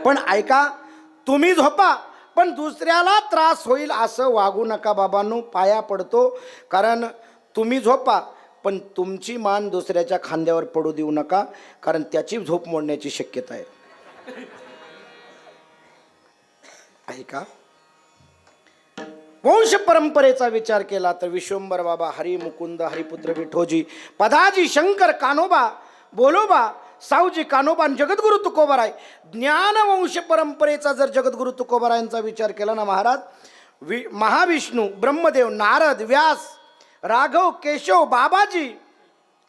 पण ऐका, तुम्ही झोपा पण दुसऱ्याला त्रास होईल असं वागू नका बाबांनो, पाया पडतो. कारण तुम्ही झोपा पण तुमची मान दुसऱ्याच्या खांद्यावर पडू देऊ नका, कारण त्याची झोप मोडण्याची शक्यता आहे. ऐका, वंश परंपरेचा विचार केला तर विश्वंभर बाबा, हरी मुकुंद, हरिपुत्र विठोजी, पदाजी, शंकर, कानोबा, बोलोबा, सावजी, कानोबा आणि जगद्गुरु तुकोबाराय. ज्ञान वंश परंपरेचा जर जगद्गुरु तुकोबारायांचा विचार केला ना महाराज, महाविष्णू, ब्रह्मदेव, नारद, व्यास, राघव, केशव, बाबाजी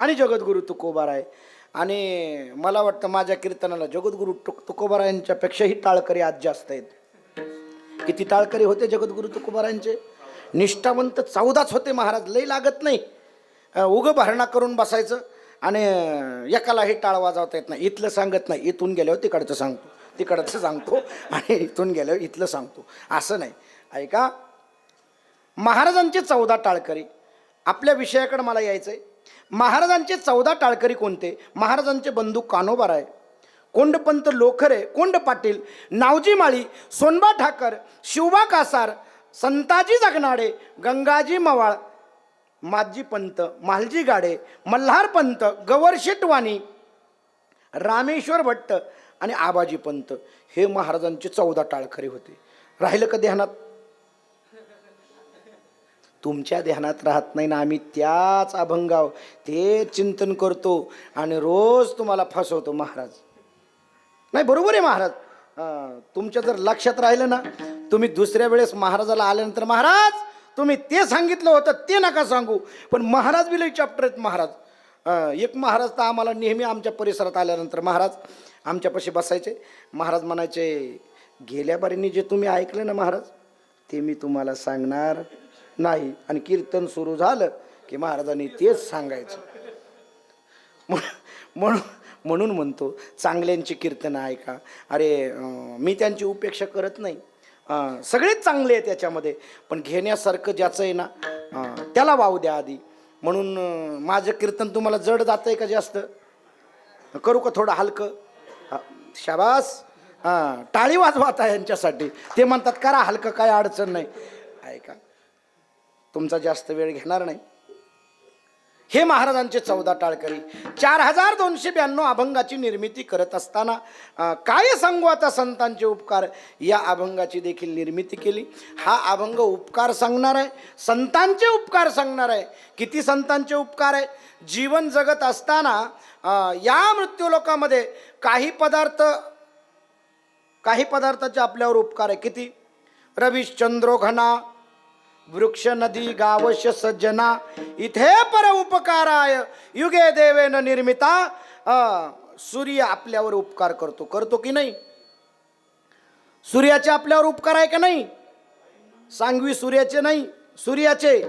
आणि जगद्गुरु तुकोबाराय. आणि मला वाटतं माझ्या कीर्तनाला जगद्गुरु तुकोबारायांच्या पेक्षाही टाळकरी आज जास्त आहेत. किती टाळकरी होते जगद्गुरु तुकोबारायांचे? निष्ठावंत 14च होते महाराज, लई लागत नाही. उगं भरणा करून बसायचं आणि एकालाही टाळ वाजवता येत नाही. इथलं सांगत नाही, इथून गेल्यावर तिकडचं सांगतो. तिकडचं सांगतो आणि इथून गेल्यावर इथलं सांगतो, असं नाही. ऐका, महाराजांचे 14 टाळकरी, आपल्या विषयाकडे मला यायचं आहे. महाराजांचे 14 टाळकरी कोणते? महाराजांचे बंधू कान्होबाराय, कोंडपंत लोखरे, कोंड पाटील, नावजी माळी, सोनबा ठाकर, शिवबा कासार, संताजी जगनाडे, गंगाजी मवाळ, माजी पंत, मालजी गाडे, मल्हार पंत, गवर शेटवाणी, रामेश्वर भट्ट आणि आबाजी पंत. हे महाराजांचे 14 टाळकरी होते. राहिलं का ध्यानात? तुमच्या ध्यानात राहत नाही ना. आम्ही त्याच अभंगाव ते चिंतन करतो आणि रोज तुम्हाला फसवतो महाराज. नाही, बरोबर आहे महाराज. तुमच्या जर लक्षात राहिलं ना, तुम्ही दुसऱ्या वेळेस महाराजाला आल्यानंतर, महाराज तुम्ही ते सांगितलं होतं ते नका सांगू. पण महाराज बी लई चॅप्टर आहेत महाराज. एक महाराज तर आम्हाला नेहमी आमच्या परिसरात आल्यानंतर महाराज आमच्यापाशी बसायचे. महाराज म्हणायचे, गेल्या बारीने जे तुम्ही ऐकलं ना महाराज, ते मी तुम्हाला सांगणार नाही. आणि कीर्तन सुरू झालं की महाराजांनी तेच सांगायचं. म्हणून म्हणतो चांगल्यांची कीर्तनं ऐका. अरे मी त्यांची उपेक्षा करत नाही, सगळेच चांगले आहेत त्याच्यामध्ये, पण घेण्यासारखं ज्याचं आहे ना त्याला वाव द्या आधी. म्हणून माझं कीर्तन तुम्हाला जड जातं आहे का जास्त? करू का थोडं हलकं? शाबास, टाळी वाजवाता यांच्यासाठी. ते म्हणतात करा हलकं, काय अडचण नाही. ऐका, तुमचा जास्त वेळ घेणार नाही. हे महाराजांचे 14 टाळकरी 4292 अभंगाची निर्मिती करत असताना काय सांगू आता संतांचे उपकार या अभंगाची देखील निर्मिती केली. हा अभंग उपकार सांगणार आहे, संतांचे उपकार सांगणार आहे. किती संतांचे उपकार आहे? जीवन जगत असताना या मृत्यूलोकामध्ये काही पदार्थाचे आपल्यावर उपकार आहे. किती? रविश्चंद्रो घना, वृक्ष नदी गावश सज्जना, इथे पर उपकाराय युगे देवेन निर्मिता. सूर्य आपल्यावर उपकार करतो की नाही? सूर्याचे आपल्यावर उपकार आहे का नाही? सांगवी सूर्याचे नाही, सूर्याचे.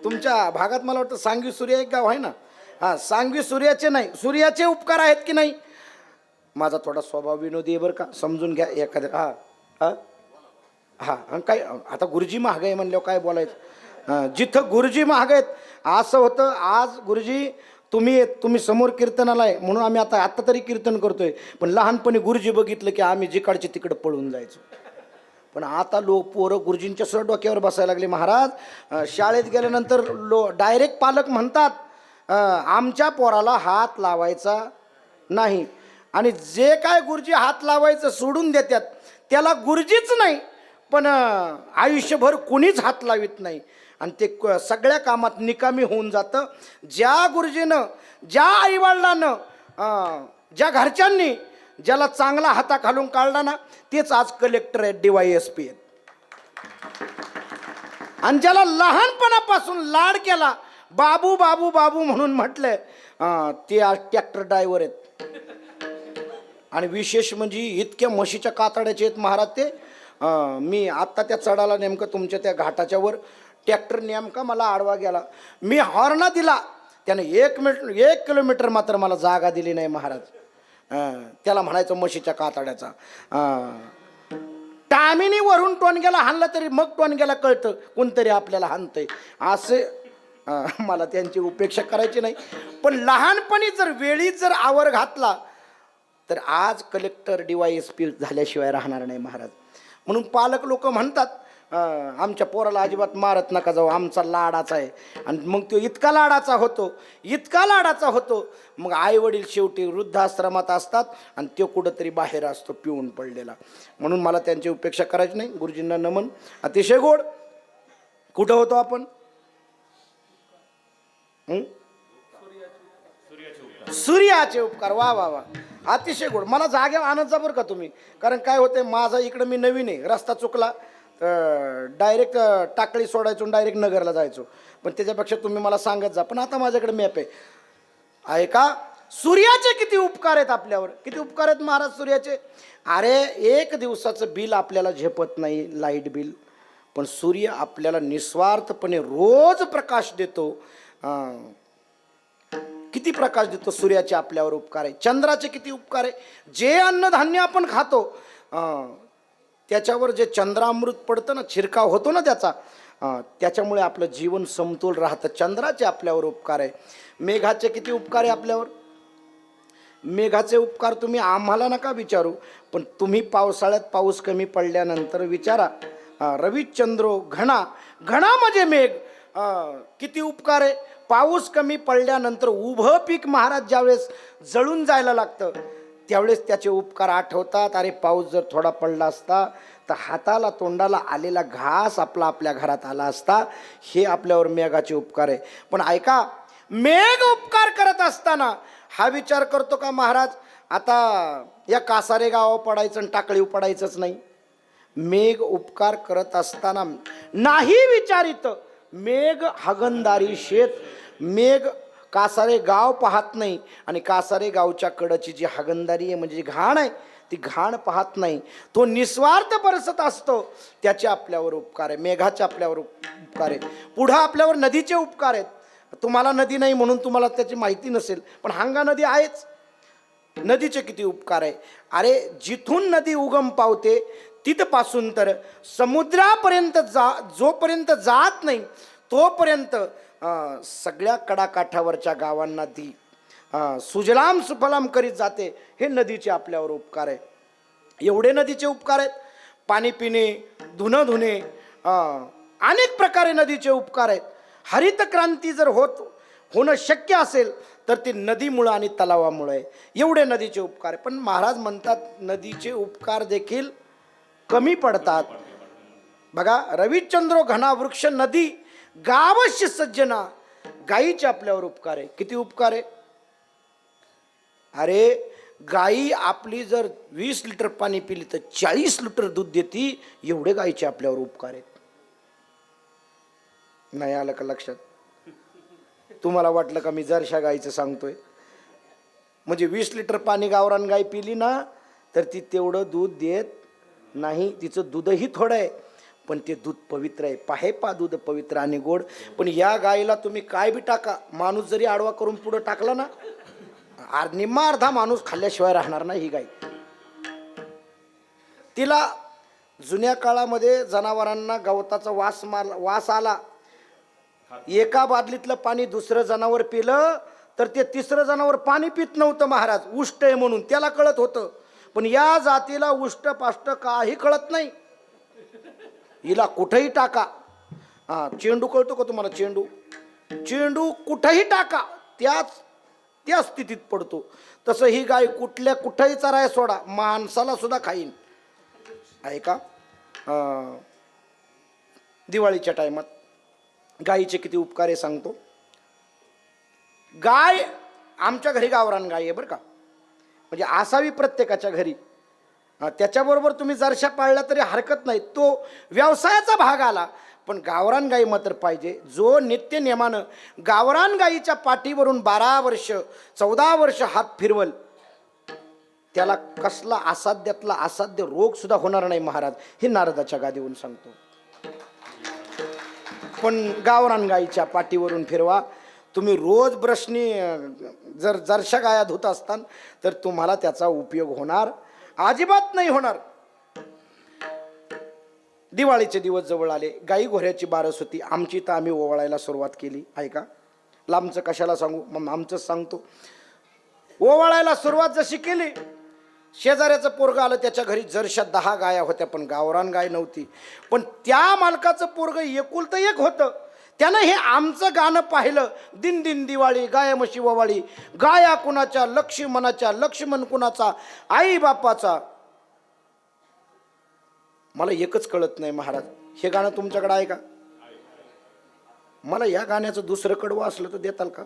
तुमच्या भागात मला वाटतं सांगवी सूर्य एक गाव आहे ना. सांगवी सूर्याचे नाही, सूर्याचे उपकार आहेत की नाही? माझा थोडा स्वभाव विनोदी आहे बरं का, समजून घ्या एखाद्या. काय आता गुरुजी महाग आहे म्हणल्यावर काय बोलायचं? जिथं गुरुजी महाग आहेत, असं होतं. आज गुरुजी तुम्ही समोर कीर्तनाला आहे म्हणून आम्ही आता तरी कीर्तन करतोय. पण लहानपणी गुरुजी बघितलं की आम्ही जिकडचे तिकडं पळून जायचो. पण आता पोरं गुरुजींच्या सुद्धा डोक्यावर बसायला लागले महाराज. शाळेत गेल्यानंतर डायरेक्ट पालक म्हणतात आमच्या पोराला हात लावायचा नाही. आणि जे काय गुरुजी हात लावायचं सोडून देतात त्याला गुरुजीच नाही, पण आयुष्यभर कुणीच हात लावित नाही. आणि ते सगळ्या कामात निकामी होऊन जातं. ज्या गुरुजीनं, ज्या आईवडिलांनं, ज्या घरच्यांनी ज्याला चांगला हाता घालून काढला ना, तेच आज कलेक्टर आहेत, DYSP आहेत. आणि ज्याला लहानपणापासून लाड केला, बाबू बाबू बाबू म्हणून म्हटलंय, ते आज ट्रॅक्टर ड्रायव्हर आहेत. आणि विशेष म्हणजे इतक्या म्हशीच्या कातड्याचे आहेत महाराज ते. मी आत्ता त्या चढाला नेमकं तुमच्या त्या घाटाच्या वर ट्रॅक्टर नेमका मला आडवा गेला. मी हॉर्न दिला, त्याने 1 किलोमीटर मात्र मला जागा दिली नाही महाराज. त्याला म्हणायचं म्हशीच्या कातड्याचा. टामिनी वरून टोनग्याला हाणला तरी मग टोनग्याला कळतं कोणतरी आपल्याला हाणतंय. असे मला त्यांची उपेक्षा करायची नाही. पण लहानपणी जर वेळीच जर आवर घातला तर आज कलेक्टर DYSP झाल्याशिवाय राहणार नाही महाराज. म्हणून पालक लोक म्हणतात आमच्या पोराला अजिबात मारत नका जाऊ, आमचा लाडाचा आहे. आणि मग तो इतका लाडाचा होतो, मग आई वडील शेवटी वृद्धाश्रमात असतात आणि तो कुठंतरी बाहेर असतो पिऊन पडलेला. म्हणून मला त्यांची उपेक्षा करायची नाही. गुरुजींना नमन. अतिशय गोड. कुठं होतो आपण? सूर्याचे उपकार. वा वा वा, अतिशय गोड. मला जागेवर आणत जा बरं का तुम्ही. कारण काय होतंय, माझा इकडं मी नवीन आहे, रस्ता चुकला डायरेक्ट टाकळी सोडायचो, डायरेक्ट नगरला जायचो. पण त्याच्यापेक्षा तुम्ही मला सांगत जा. पण आता माझ्याकडे मॅप आहे का? सूर्याचे किती उपकार आहेत आपल्यावर, किती उपकार आहेत महाराज सूर्याचे. अरे 1 दिवसाचं बिल आपल्याला झेपत नाही, लाईट बिल, पण सूर्य आपल्याला निस्वार्थपणे रोज प्रकाश देतो. किती प्रकाश देतो. सूर्याचे आपल्यावर उपकार आहे, चंद्राचे किती उपकार आहे. जे अन्नधान्य आपण खातो त्याच्यावर जे चंद्रामृत पडतं ना, छिरकाव होतो ना त्याचा, त्याच्यामुळे आपलं जीवन समतोल राहतं. चंद्राचे आपल्यावर उपकार आहे. मेघाचे किती उपकार आहे आपल्यावर. मेघाचे उपकार तुम्ही आम्हाला नका विचारू, पण तुम्ही पावसाळ्यात पाऊस कमी पडल्यानंतर विचारा. रविचंद्रो घना, घना म्हणजे मेघ. किती उपकार आहे. पाऊस कमी पडल्यानंतर उभं पीक महाराज ज्यावेळेस जळून जायला लागतं त्यावेळेस त्याचे उपकार आठवतात. अरे पाऊस जर थोडा पडला असता तर हाताला तोंडाला आलेला घास आपल्या घरात आला असता. हे आपल्यावर मेघाचे उपकार आहे. पण ऐका, मेघ उपकार करत असताना हा विचार करतो का महाराज आता या कासारे गावावर पडायचं आणि टाकळीवर पडायचंच नाही. मेघ उपकार करत असताना नाही विचारित. मेघ हागंदारी शेत. मेघ कासारे गाव पाहत नाही आणि कासारे गावच्या कडची जी हागंदारी आहे म्हणजे जी घाण आहे ती घाण पाहत नाही. तो निस्वार्थ बरसत असतो. त्याचे आपल्यावर उपकार आहे. मेघाचे आपल्यावर उपकार आहे. पुढं आपल्यावर नदीचे उपकार आहेत. तुम्हाला नदी नाही म्हणून तुम्हाला त्याची माहिती नसेल, पण हांगा नदी आहेच. नदीचे किती उपकार आहे. अरे जिथून नदी उगम पावते तिथपासून तर समुद्रापर्यंत जोपर्यंत जात नाही तोपर्यंत सगळ्या कडाकाठावरच्या गावांना ती सुजलाम सुफलाम करीत जाते. हे नदीचे आपल्यावर उपकार आहे. एवढे नदीचे उपकार आहेत. पाणी पिणे, धुणं धुणे, अनेक प्रकारे नदीचे उपकार आहेत. हरित क्रांती जर होणं शक्य असेल तर ती नदीमुळं आणि तलावामुळे. एवढे नदीचे उपकार आहे. पण महाराज म्हणतात नदीचे उपकार देखील कमी पडतात. बघा, रविचंद्रो घना वृक्ष नदी गावश्य सज्जना. गाईचे आपल्यावर उपकार आहे. किती उपकार आहे. अरे गाई आपली जर 20 लिटर पाणी पिली तर 40 लिटर दूध देती. एवढे गाईचे आपल्यावर उपकार आहेत. नाही आलं का लक्षात. तुम्हाला वाटलं का मी जरशा गाईचं सांगतोय. म्हणजे 20 लिटर पाणी गावरान गाय पिली ना तर ती तेवढं दूध देत नाही. तिचं दूधही थोडं आहे पण ते दूध पवित्र आहे. पाहे दूध पवित्र आणि गोड. पण या गाईला तुम्ही काय बी टाका, माणूस जरी आडवा करून पुढं टाकला ना, निम्मा अर्धा माणूस खाल्ल्याशिवाय राहणार नाही ही गाय. तिला जुन्या काळामध्ये जनावरांना गवताचा वास आला. एका बादलीतलं पाणी दुसरं जनावर पिलं तर ते तिसरं जनावर पाणी पित नव्हतं महाराज. उष्ट आहे म्हणून त्याला कळत होतं. पण या जातीला उष्ट पाष्ट काही कळत नाही. हिला कुठेही टाका. चेंडू कळतो का तुम्हाला. चेंडू कुठेही टाका त्या स्थितीत पडतो. तसं ही गाय कुठेही चराय सोडा, माणसाला सुद्धा खाईन. आहे का. दिवाळीच्या टायमात गायीचे किती उपकार आहे सांगतो. गाय आमच्या घरी गावरान गाय आहे बरं का. म्हणजे असावी प्रत्येकाच्या घरी. त्याच्याबरोबर तुम्ही जरशा पाळल्या तरी हरकत नाही. तो व्यवसायाचा भाग आला. पण गावरान गाई मात्र पाहिजे. जो नित्य नियमानं गावरान गाईच्या पाठीवरून 12 वर्ष 14 वर्ष हात फिरवल त्याला कसला असाध्यातला असाध्य रोग सुद्धा होणार नाही महाराज. हे नारदाच्या गादीवरून सांगतो. पण गावरान गाईच्या पाठीवरून फिरवा. तुम्ही रोज ब्रशनी जर जरशा गाया धुत असतान तर तुम्हाला त्याचा उपयोग होणार अजिबात नाही होणार. दिवाळीचे दिवस जवळ आले. गाई घोड्याची बारस होती. आमची तर आम्ही ओवाळायला सुरुवात केली. ऐका, लांबचं कशाला सांगू, मग आमचंच सांगतो. ओवाळायला सुरुवात जशी केली, शेजाऱ्याचं पोरगं आलं. त्याच्या घरी जरशा 10 गाया होत्या पण गावरान गाय नव्हती. पण त्या मालकाचं पोरगं एकुलतं एक होतं. त्यानं हे आमचं गाणं पाहिलं. दिन दिन दिवाळी गाय म्हशी ववाळी. गाया कुणाच्या लक्ष्मणाच्या, लक्ष्मण कुणाचा आई बापाचा. मला एकच कळत नाही महाराज, हे गाणं तुमच्याकडे आहे का. मला या गाण्याचं दुसरं कडवं असलं तर देताल का.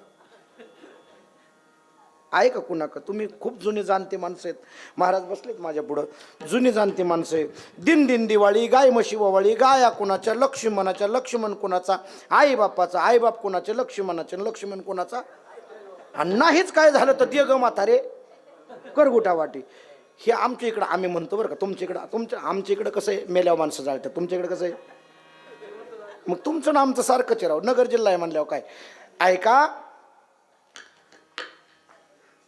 आहे का कुणाका. तुम्ही खूप जुने जाणते माणसं आहेत. महाराज बसलेत माझ्या पुढं. जुनी जाणते माणसं आहे. दिन दिन दिवाळी गाय म्हशी ववाळी. गाया कुणाच्या लक्ष्मणाच्या, लक्ष्मण कुणाचा आई बापाचा. आई बाप कुणाचे लक्ष्मणाचे, लक्ष्मण कुणाचा. नाहीच काय झालं तर दे ग म्हातारे करगुटा वाटी. हे आमच्या इकडं आम्ही म्हणतो बरं का. तुमच्या इकडं आमच्या इकडं कसं आहे, मेल्यावर माणसं जाळतात. तुमच्या इकडं कसं आहे. मग तुमचं ना आमचं सारखंच राहू. नगर जिल्हा आहे म्हणल्यावर काय. ऐका,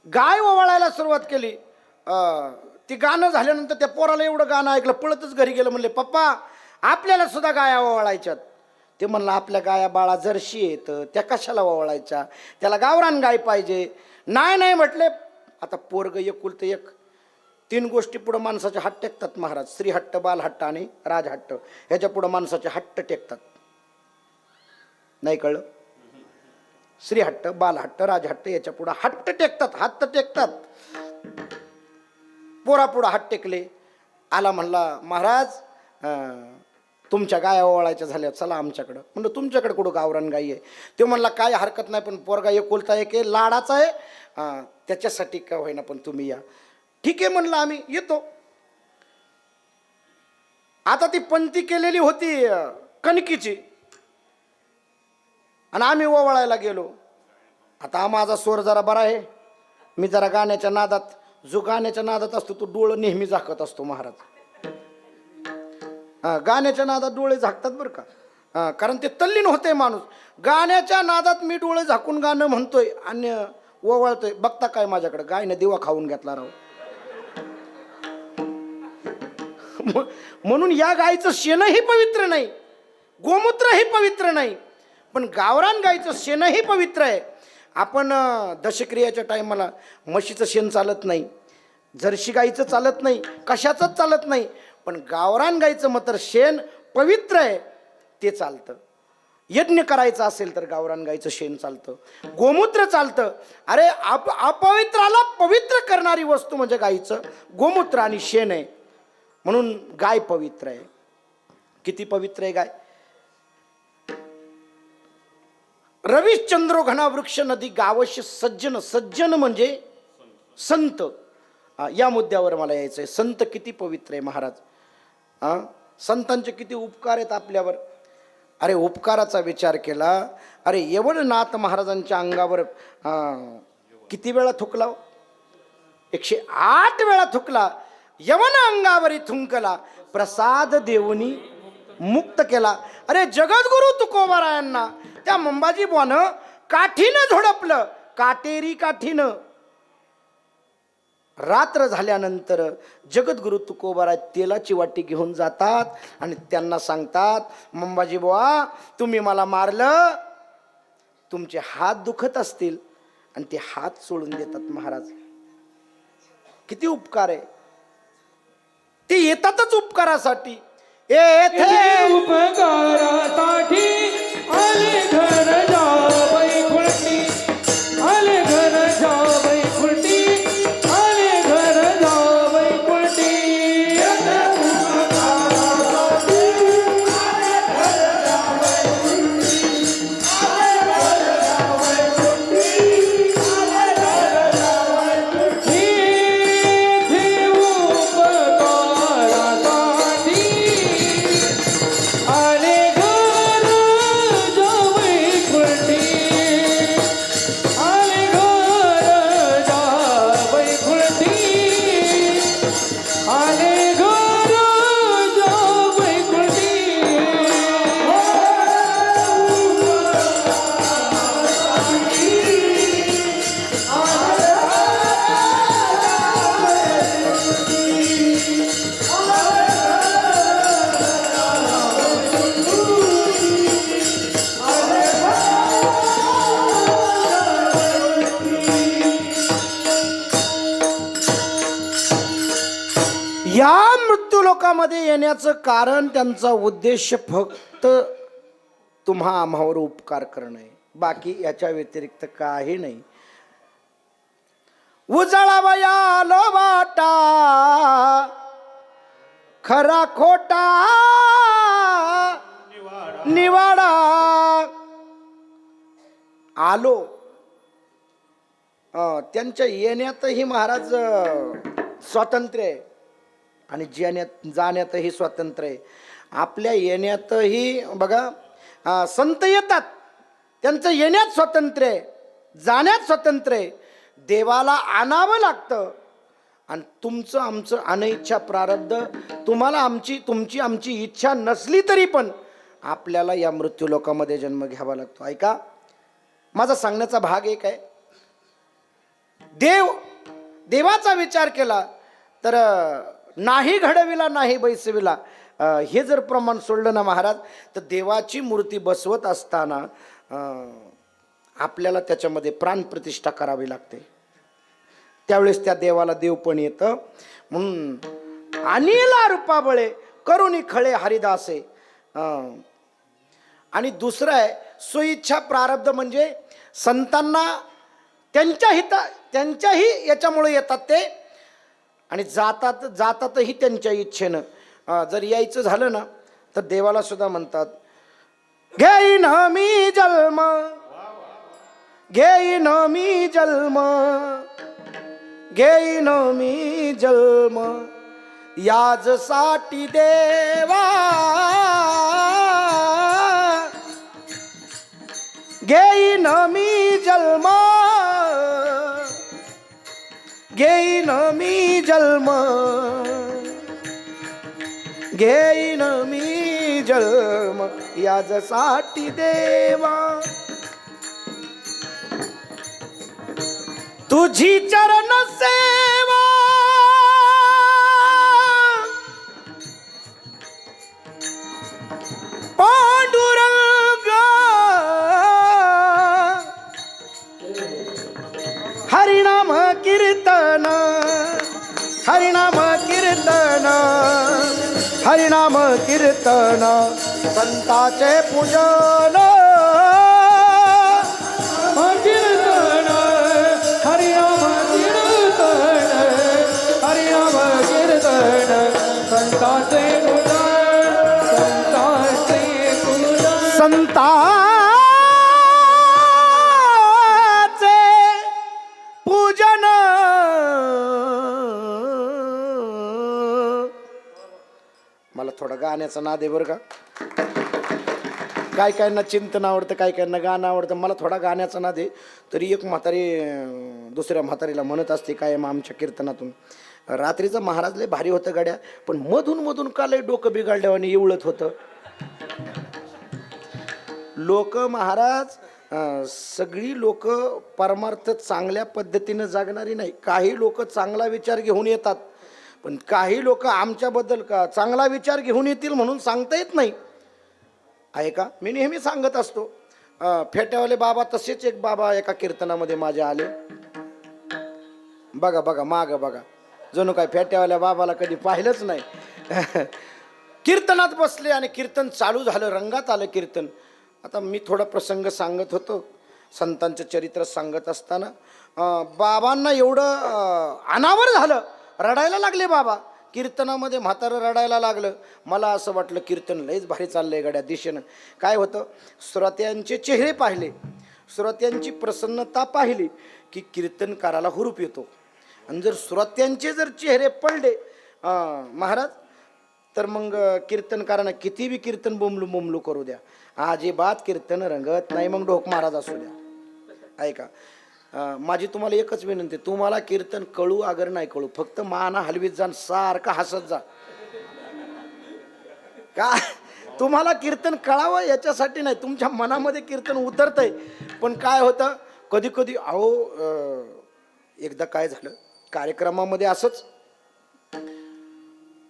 गाय ओवाळायला सुरुवात केली. ती गाणं झाल्यानंतर त्या पोराला एवढं गाणं ऐकलं, पळतच घरी गेलं. म्हणले पप्पा आपल्याला सुद्धा गाया ओवाळायच्यात. ते म्हणलं आपल्या गाया बाळा जर्शी येतं, त्या कशाला ओवाळायच्या, त्याला गावरान गाय पाहिजे. नाही नाही म्हटले. आता पोरग एकुलतं एक. 3 गोष्टी पुढं माणसाचे हात टेकतात महाराज. श्रीहट्ट, बालहट्ट आणि राजहट्ट. ह्याच्या पुढं माणसाचे हट्ट टेकतात. नाही कळलं? श्रीहट्ट, बालहट्ट, राजहट्ट याच्या पुढं हट्ट टेकतात, हात टेकतात. पोरा पुढं हात टेकले. आला म्हणला महाराज तुमच्या गाया ओवाळायच्या झाल्या, चला आमच्याकडं. म्हणलं तुमच्याकडे कुठं गावरान गाई आहे? तो म्हणला काय हरकत नाही, पण पोरगा एकुलता एक आहे, लाडाचा आहे, त्याच्यासाठी का होईना पण तुम्ही या. ठीक आहे म्हणलं आम्ही येतो. आता ती पंक्ती केलेली होती कणकीची आणि आम्ही ओवाळायला गेलो. आता माझा स्वर जरा बरा आहे, मी जरा गाण्याच्या नादात, जो गाण्याच्या नादात असतो तो डोळं नेहमी झाकत असतो महाराज. गाण्याच्या नादात डोळे झाकतात बरं का, कारण ते तल्लीन होते माणूस. गाण्याच्या नादात मी डोळे झाकून गाणं म्हणतोय आणि ओवाळतोय. बघता काय माझ्याकडे गायनं दिवा खाऊन घेतला राव. म्हणून या गायचं शेणही पवित्र नाही, गोमूत्रही पवित्र नाही, पण गावरान गायचं शेणही पवित्र आहे. आपण दशक्रियाच्या टायमाला म्हशीचं शेण चालत नाही, जर्शी गाईचं चालत नाही, कशाचंच चालत नाही, पण गावरान गाईचं मात्र शेण पवित्र आहे, ते चालतं. यज्ञ करायचा असेल तर गावरान गाईचं शेण चालतं, गोमूत्र चालतं. अरे अपवित्राला पवित्र करणारी वस्तू म्हणजे गाईचं गोमूत्र आणि शेण आहे. म्हणून गाय पवित्र आहे. किती पवित्र आहे गाय? रविश्चंद्रो घना वृक्ष नदी गावश सज्जन. सज्जन म्हणजे संत. या मुद्द्यावर मला यायचं आहे. संत किती पवित्र आहे महाराज. संतांचे किती उपकार आहेत आपल्यावर. अरे उपकाराचा विचार केला. अरे यवननाथ महाराजांच्या अंगावर किती वेळा थुकला? 108 वेळा थुकला. यवन अंगावरी थुंकला, प्रसाद देऊनी मुक्त केला. अरे जगद्गुरु तुकोबारायांना त्या मंबाजी बुवानं काठीनं झोडपलं, काटेरी काठीनं. रात्र झाल्यानंतर जगद्गुरु तुकोबाराय तेलाची वाटी घेऊन जातात आणि त्यांना सांगतात, मंबाजी बुवा तुम्ही मला मारलं, तुमचे हात दुखत असतील, आणि ते हात सोडून देतात महाराज. किती उपकार आहे. ते येतातच उपकारासाठी. उपकारासाठी आले घर जावई खुलटी, आले घर जावई खुलटी, आले घर जावई खुलटी. या मृत्यूलोकामध्ये येण्याचं कारण, त्यांचा उद्देश फक्त तुम्हा आम्हावर उपकार करणं आहे. बाकी याच्या व्यतिरिक्त काही नाही. उजळावया लो वाटा खरा खोटा निवाडा. आलो त्यांच्या येण्यातही महाराज स्वातंत्र्य आहे आणि जाण्यातही स्वातंत्र्य आहे. आपल्या येण्यातही बघा संत येतात, त्यांचं येण्यात स्वातंत्र्य आहे, जाण्यात स्वातंत्र्य आहे. देवाला आणावं लागतं आणि तुमचं आमचं अनइच्छा प्रारब्ध, तुम्हाला तुमची आमची इच्छा नसली तरी पण आपल्याला या मृत्यूलोकामध्ये जन्म घ्यावा लागतो. ऐका, माझा सांगण्याचा भाग एक आहे. देवाचा विचार केला तर नाही घडविला नाही बैसविला, हे जर प्रमाण सोडलं ना महाराज, तर देवाची मूर्ती बसवत असताना आपल्याला त्याच्यामध्ये प्राणप्रतिष्ठा करावी लागते. त्यावेळेस त्या देवाला देव पण येतं. म्हणून अनिला रूपाबळे करुणी खळे हरिदासे. आणि दुसरं आहे स्वइच्छा प्रारब्ध, म्हणजे संतांना त्यांच्याही याच्यामुळे येतात ते, आणि जातातही त्यांच्या इच्छेनं. जर यायचं झालं ना तर देवाला सुद्धा म्हणतात घेईन मी जन्म, घेईन मी जन्म, घेईन मी जन्म याजसाठी देवा, घेईन मी जन्म, घेईन मी जन्म, घेईन मी जन्म याजसाठी देवा. तुझी चरण सेवा पांडुरंग, हरिनाम कीर्तन, हरिनाम कीर्तन, हरिनाम कीर्तन, संताचे पूजन, कीर्तन, हरिनाम कीर्तन, हरिनाम कीर्तन, संतांचे पूजन, संतांचे पूजन, संताचे पूजन. मला थोडं गाण्याचा नाद आहे बरं का. काय कायना चिंतन आवडतं, काय कायना गाणं आवडतं. मला थोडा गाण्याचा नाद आहे. तरी एक म्हातारी दुसऱ्या म्हातारीला म्हणत असते कायम आमच्या कीर्तनातून, रात्रीचं महाराज लय भारी होतं गाड्या, पण मधून मधून का लय डोकं बिघडल्यावानी एवढत होतं. लोक महाराज सगळी लोक परमार्थ चांगल्या पद्धतीनं जगणारी नाही. काही लोक चांगला विचार घेऊन येतात, पण काही लोक आमच्याबद्दल का चांगला विचार घेऊन येतील म्हणून सांगता येत नाही. आहे का, मी नेहमी सांगत असतो. फेट्यावाले बाबा, तसेच एक बाबा एका कीर्तनामध्ये माझ्या आले. बघा बघा माग बघा, जणू काय फेट्यावाल्या बाबाला कधी पाहिलंच नाही. कीर्तनात बसले आणि कीर्तन चालू झालं, रंगात आलं कीर्तन. आता मी थोडा प्रसंग सांगत होतो, संतांचं चरित्र सांगत असताना बाबांना एवढं अनावर झालं, रडायला लागले बाबा. कीर्तनामध्ये म्हातारं रडायला लागलं. मला असं वाटलं कीर्तन लयच भारी चाललंय गड्या दिशेनं. काय होतं, श्रोत्यांचे चेहरे पाहिले, श्रोत्यांची प्रसन्नता पाहिली की कीर्तनकाराला हुरूप येतो. आणि जर श्रोत्यांचे जर चेहरे पडले महाराज, तर मग कीर्तनकारांना किती बी कीर्तन बोंबलू बोंबलू करू द्या, अजिबात कीर्तन रंगत नाही. मग ढोक महाराज असू द्या. ऐका, माझी तुम्हाला एकच विनंती, तुम्हाला कीर्तन कळू अगर नाही कळू, फक्त माना हलवीत जा, सारखं हसत जा. का तुम्हाला कीर्तन कळावं याच्यासाठी नाही, तुमच्या मनामध्ये कीर्तन उतरतंय. पण काय होतं कधी कधी, अहो एकदा काय झालं कार्यक्रमामध्ये, असंच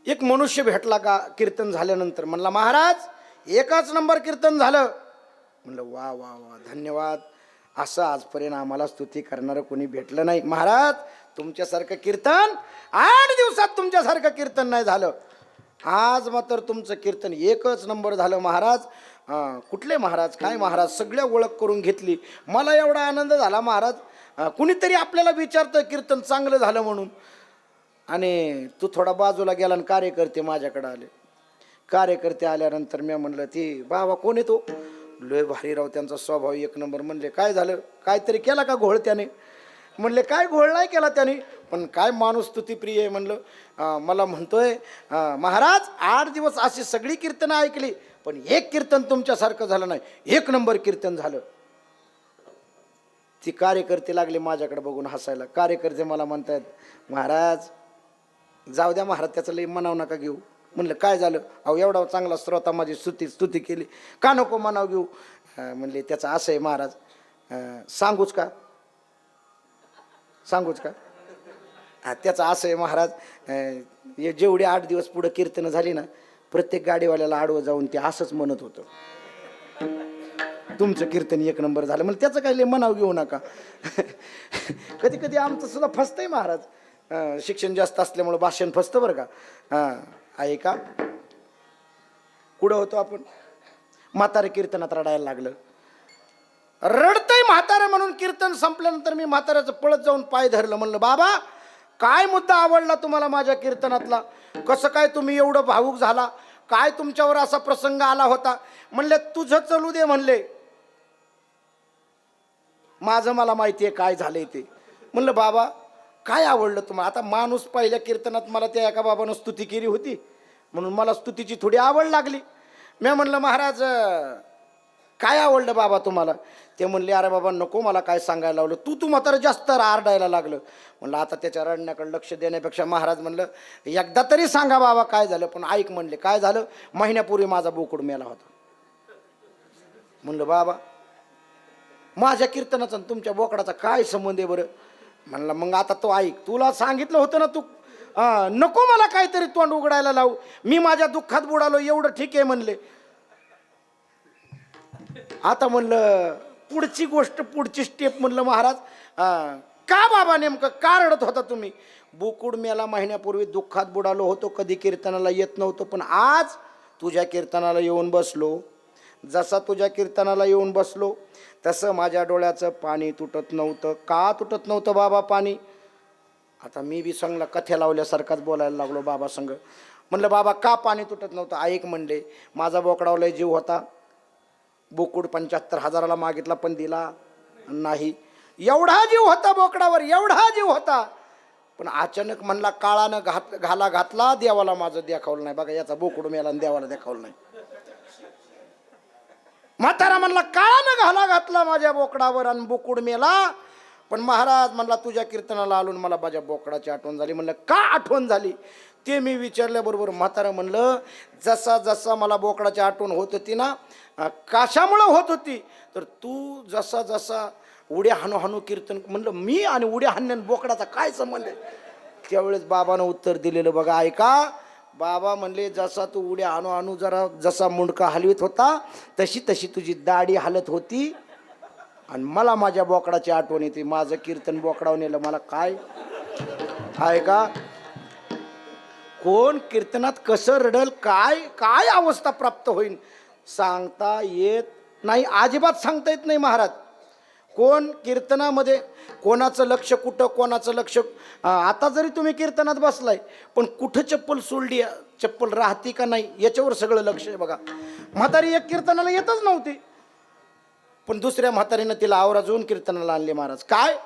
एक मनुष्य भेटला का कीर्तन झाल्यानंतर. म्हणला महाराज एकच नंबर कीर्तन झालं. म्हणलं वा वा वा धन्यवाद, असं आजपर्यंत आम्हाला स्तुती करणारं कोणी भेटलं नाही. महाराज तुमच्यासारखं कीर्तन 8 दिवसात तुमच्यासारखं कीर्तन नाही झालं. आज मात्र तुमचं कीर्तन एकच नंबर झालं महाराज. कुठले महाराज, काय महाराज, सगळ्या ओळख करून घेतली. मला एवढा आनंद झाला महाराज. कुणीतरी आपल्याला विचारतं कीर्तन चांगलं झालं म्हणून. आणि तू थोडा बाजूला गेला आणि कार्यकर्ते माझ्याकडे आले. कार्यकर्ते आल्यानंतर मी म्हणलं ती बाबा कोण येतो, लय भारी राव, त्यांचा स्वभाव एक नंबर. म्हणले काय झालं, काहीतरी केला का घोळ त्याने. म्हणले काय घोळ नाही केला त्याने, पण काय माणूस स्तुतीप्रिय आहे. म्हणलं मला म्हणतोय महाराज 8 दिवस अशी सगळी कीर्तनं ऐकली, पण एक कीर्तन तुमच्यासारखं झालं नाही, एक नंबर कीर्तन झालं. ती कार्यकर्ते लागले माझ्याकडे बघून हसायला. कार्यकर्ते मला म्हणतात महाराज जाऊ द्या महाराज, त्याचं लई मनाव नका घेऊ. म्हणलं काय झालं, अहो एवढा चांगला श्रोता माझी स्तुती केली, का नको मनाव घेऊ. म्हणले त्याचं असं आहे महाराज, सांगूच का, सांगूच का? त्याचं असं आहे महाराज, जेवढे 8 दिवस पुढं कीर्तन झाली ना, प्रत्येक गाडीवाल्याला आडवं जाऊन ते असंच म्हणत होतं, तुमचं कीर्तन 1 नंबर झालं. म्हणजे त्याचं काही लय मनाव घेऊ नका. कधी कधी आमचं सुद्धा फसतंय महाराज, शिक्षण जास्त असल्यामुळं भाषण फसतं बरं का. आहे का? कुठं होतो आपण? म्हातारे कीर्तनात रडायला लागलं. रडतंय म्हातारं म्हणून कीर्तन संपल्यानंतर मी म्हाताऱ्याचं पळत जाऊन पाय धरलं. म्हणलं, बाबा काय मुद्दा आवडला तुम्हाला माझ्या कीर्तनातला? कसं काय तुम्ही एवढं भावूक झाला? काय तुमच्यावर असा प्रसंग आला होता? म्हणले, तुझं चलू दे म्हणले, माझं मला माहिती आहे काय झालंय ते. म्हणलं, बाबा काय आवडलं तुम्हाला? आता माणूस पहिल्या कीर्तनात मला त्या एका बाबानं स्तुती केली होती म्हणून मला स्तुतीची थोडी आवड लागली. मी म्हणलं, महाराज काय आवडलं बाबा तुम्हाला? ते म्हणले, अरे बाबा नको मला काय सांगायला लावलं, तू म्हातारं जास्त आरडायला लागलं. म्हणलं, आता त्याच्या रडण्याकडे लक्ष देण्यापेक्षा महाराज म्हणलं एकदा तरी सांगा बाबा काय झालं. पण ऐक म्हणले, काय झालं? महिन्यापूर्वी माझा बोकड मेला होता. म्हणलं, बाबा माझ्या कीर्तनाचा तुमच्या बोकडाचा काय संबंध आहे बरं? म्हणलं, मग आता तो ऐक, तुला सांगितलं होतं ना, तू नको मला काहीतरी तोंड उघडायला लावू, मी माझ्या दुःखात बुडालो, एवढं ठीक आहे म्हणले. आता म्हणलं पुढची गोष्ट, पुढची स्टेप. म्हणलं, महाराज का बाबा नेमकं का रडत होता तुम्ही? बोकुड मेला महिन्यापूर्वी, दुःखात बुडालो होतो, कधी कीर्तनाला येत नव्हतो, पण आज तुझ्या कीर्तनाला येऊन बसलो. जसा तुझ्या कीर्तनाला येऊन बसलो तसं माझ्या डोळ्याचं पाणी तुटत नव्हतं. का तुटत नव्हतं बाबा पाणी? आता मी बी संगला कथ्या लावल्यासारखाच बोलायला लागलो बाबा संग. म्हणलं, बाबा का पाणी तुटत नव्हतं? ऐक म्हणले, माझा बोकडावला जीव होता, बोकुड 75,000ला मागितला पण दिला नाही. एवढा जीव होता बोकडावर, एवढा जीव होता. पण अचानक म्हणला, काळानं घाला घातला, देवाला माझं देखावलं नाही. बघा, याचा बोकुड मेला आणि देवाला देखावलं नाही. म्हातारा म्हणला, काळानं घाला घातला माझ्या बोकडावर आणि बोकुड मेला. पण महाराज म्हणला, तुझ्या कीर्तनाला आलो मला माझ्या बोकडाची आठवण झाली. म्हणलं, का आठवण झाली ते मी विचारल्याबरोबर म्हातारा म्हणलं, जसा जसा मला बोकडाची आठवण होत होती ना, कशामुळं होत होती तर तू जसा जसा उड्या हाणू हाणू कीर्तन. म्हणलं, मी आणि उड्या हाणण्यान बोकडाचा काय संबंध आहे? त्यावेळेस बाबानं उत्तर दिलेलं बघा, ऐका. बाबा म्हणले, जसा तू उड्या हाणू हाणू जरा जसा मुंडका हलवीत होता तशी तशी तुझी दाढी हालत होती आणि मला माझ्या बोकडाची आठवण येते. माझं कीर्तन बोकडावर नेलं, मला काय आहे का? कोण कीर्तनात कसं रडल, काय काय अवस्था प्राप्त होईल सांगता येत नाही, अजिबात सांगता येत नाही महाराज. कोण कीर्तनामध्ये कोणाचं लक्ष कुठं, कोणाचं लक्ष. आता जरी तुम्ही कीर्तनात बसलाय पण कुठं चप्पल सोडली, चप्पल राहते का नाही याच्यावर सगळं लक्ष आहे बघा. म्हातारी एक कीर्तनाला येतच नव्हती, पण दुसऱ्या म्हातारीनं तिला आवराजून कीर्तनाला आणले महाराज. काय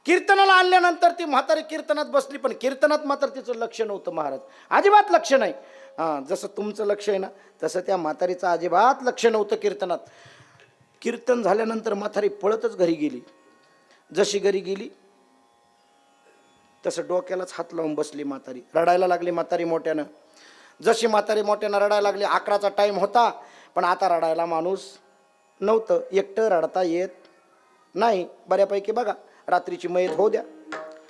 कीर्तनाला आणल्यानंतर ती म्हातारी कीर्तनात बसली, पण कीर्तनात मात्र तिचं लक्ष नव्हतं महाराज, अजिबात लक्ष नाही. जसं तुमचं लक्ष आहे ना तसं त्या म्हातारीचं अजिबात लक्ष नव्हतं कीर्तनात. कीर्तन झाल्यानंतर म्हातारी पळतच घरी गेली. जशी घरी गेली तसं डोक्यालाच हात लावून बसली म्हातारी. रडायला लागली म्हातारी मोठ्यानं. जशी म्हातारी मोठ्यानं रडायला लागली, 11चा टाईम होता, पण आता रडायला माणूस नव्हतं. एकटं रडता येत नाही बऱ्यापैकी. बघा, रात्रीची मयत होऊ द्या,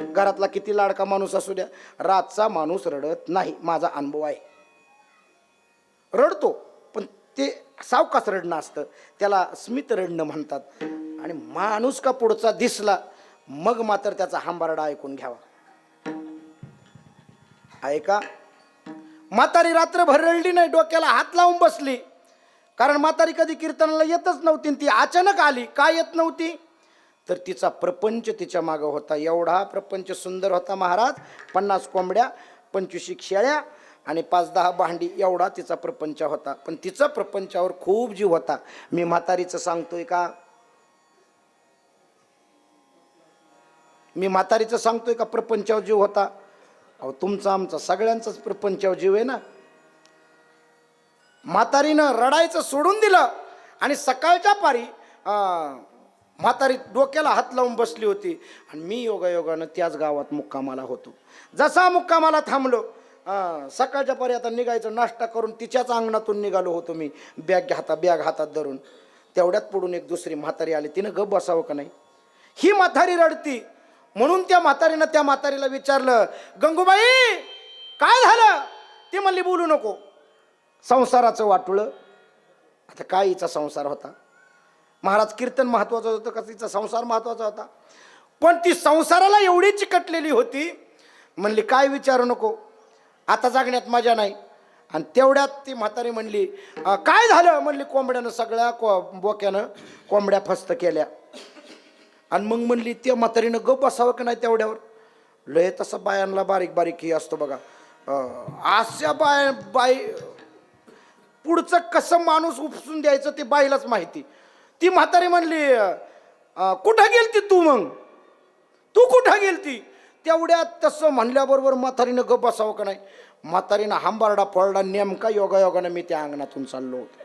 घरातला किती लाडका माणूस असू द्या, रातचा माणूस रडत नाही. माझा अनुभव आहे. रडतो पण ते सावकाश रडणं असतं, त्याला स्मित रडणं म्हणतात. आणि माणूस का पुढचा दिसला मग मात्र त्याचा हंबरडा ऐकून घ्यावा. ऐका, म्हातारी रात्रभर रडली नाही, डोक्याला हात लावून बसली. कारण म्हातारी कधी कीर्तनाला येतच नव्हती. ती अचानक आली. का येत नव्हती तर तिचा प्रपंच तिच्या मागं होता. एवढा प्रपंच सुंदर होता महाराज. 50 कोंबड्या, 25 शेळ्या आणि 5-10 भांडी, एवढा तिचा प्रपंच होता. पण तिचा प्रपंचावर खूप जीव होता. मी म्हातारीचं सांगतोय का? मी म्हातारीचं सांगतोय का प्रपंचावर जीव होता? अहो, तुमचा आमचा सगळ्यांचाच प्रपंचावर जीव आहे ना. म्हातारीनं रडायचं सोडून दिलं आणि सकाळच्या पारी म्हातारी डोक्याला हात लावून बसली होती. आणि मी योगायोगानं त्याच गावात मुक्कामाला होतो. जसा मुक्कामाला थांबलो, सकाळच्या पारी आता निघायचं, नाश्ता करून तिच्याच अंगणातून निघालो होतो मी, बॅग हातात धरून. तेवढ्यात पुढून एक दुसरी म्हातारी आली. तिनं गप बसावं का नाही? ही म्हातारी रडती. म्हणून त्या म्हातारीला विचारलं, गंगूबाई काय झालं? ती म्हणली बोलू नको, संसाराचं वाटुळं. आता काय हिचा संसार होता? महाराज कीर्तन महत्वाचं होतं का तिचा संसार महत्वाचा होता? पण ती संसाराला एवढी चिकटलेली होती, म्हणली काय विचारू नको, आता जागण्यात मजा नाही. आणि तेवढ्यात ती म्हातारी म्हणली, काय झालं? म्हणली कोंबड्यानं सगळ्या बोक्यानं कोंबड्या फस्त केल्या. आणि मग म्हणली त्या म्हातारीनं गप बसावं की नाही तेवढ्यावर. लय तसं बायांना बारीक बारीक ही असतो बघा, अशा बाई पुढचं कसं माणूस उपसून द्यायचं ते बाईलाच माहिती. ती म्हातारी म्हणली, कुठं गेलती तू? मग तू कुठं गेलती? तेवढ्यात तसं म्हणल्याबरोबर म्हातारीनं गप बसावं का नाही. म्हातारीनं हांबारडा फोडला, नेमका योगायोगानं मी त्या अंगणातून चाललो होतो.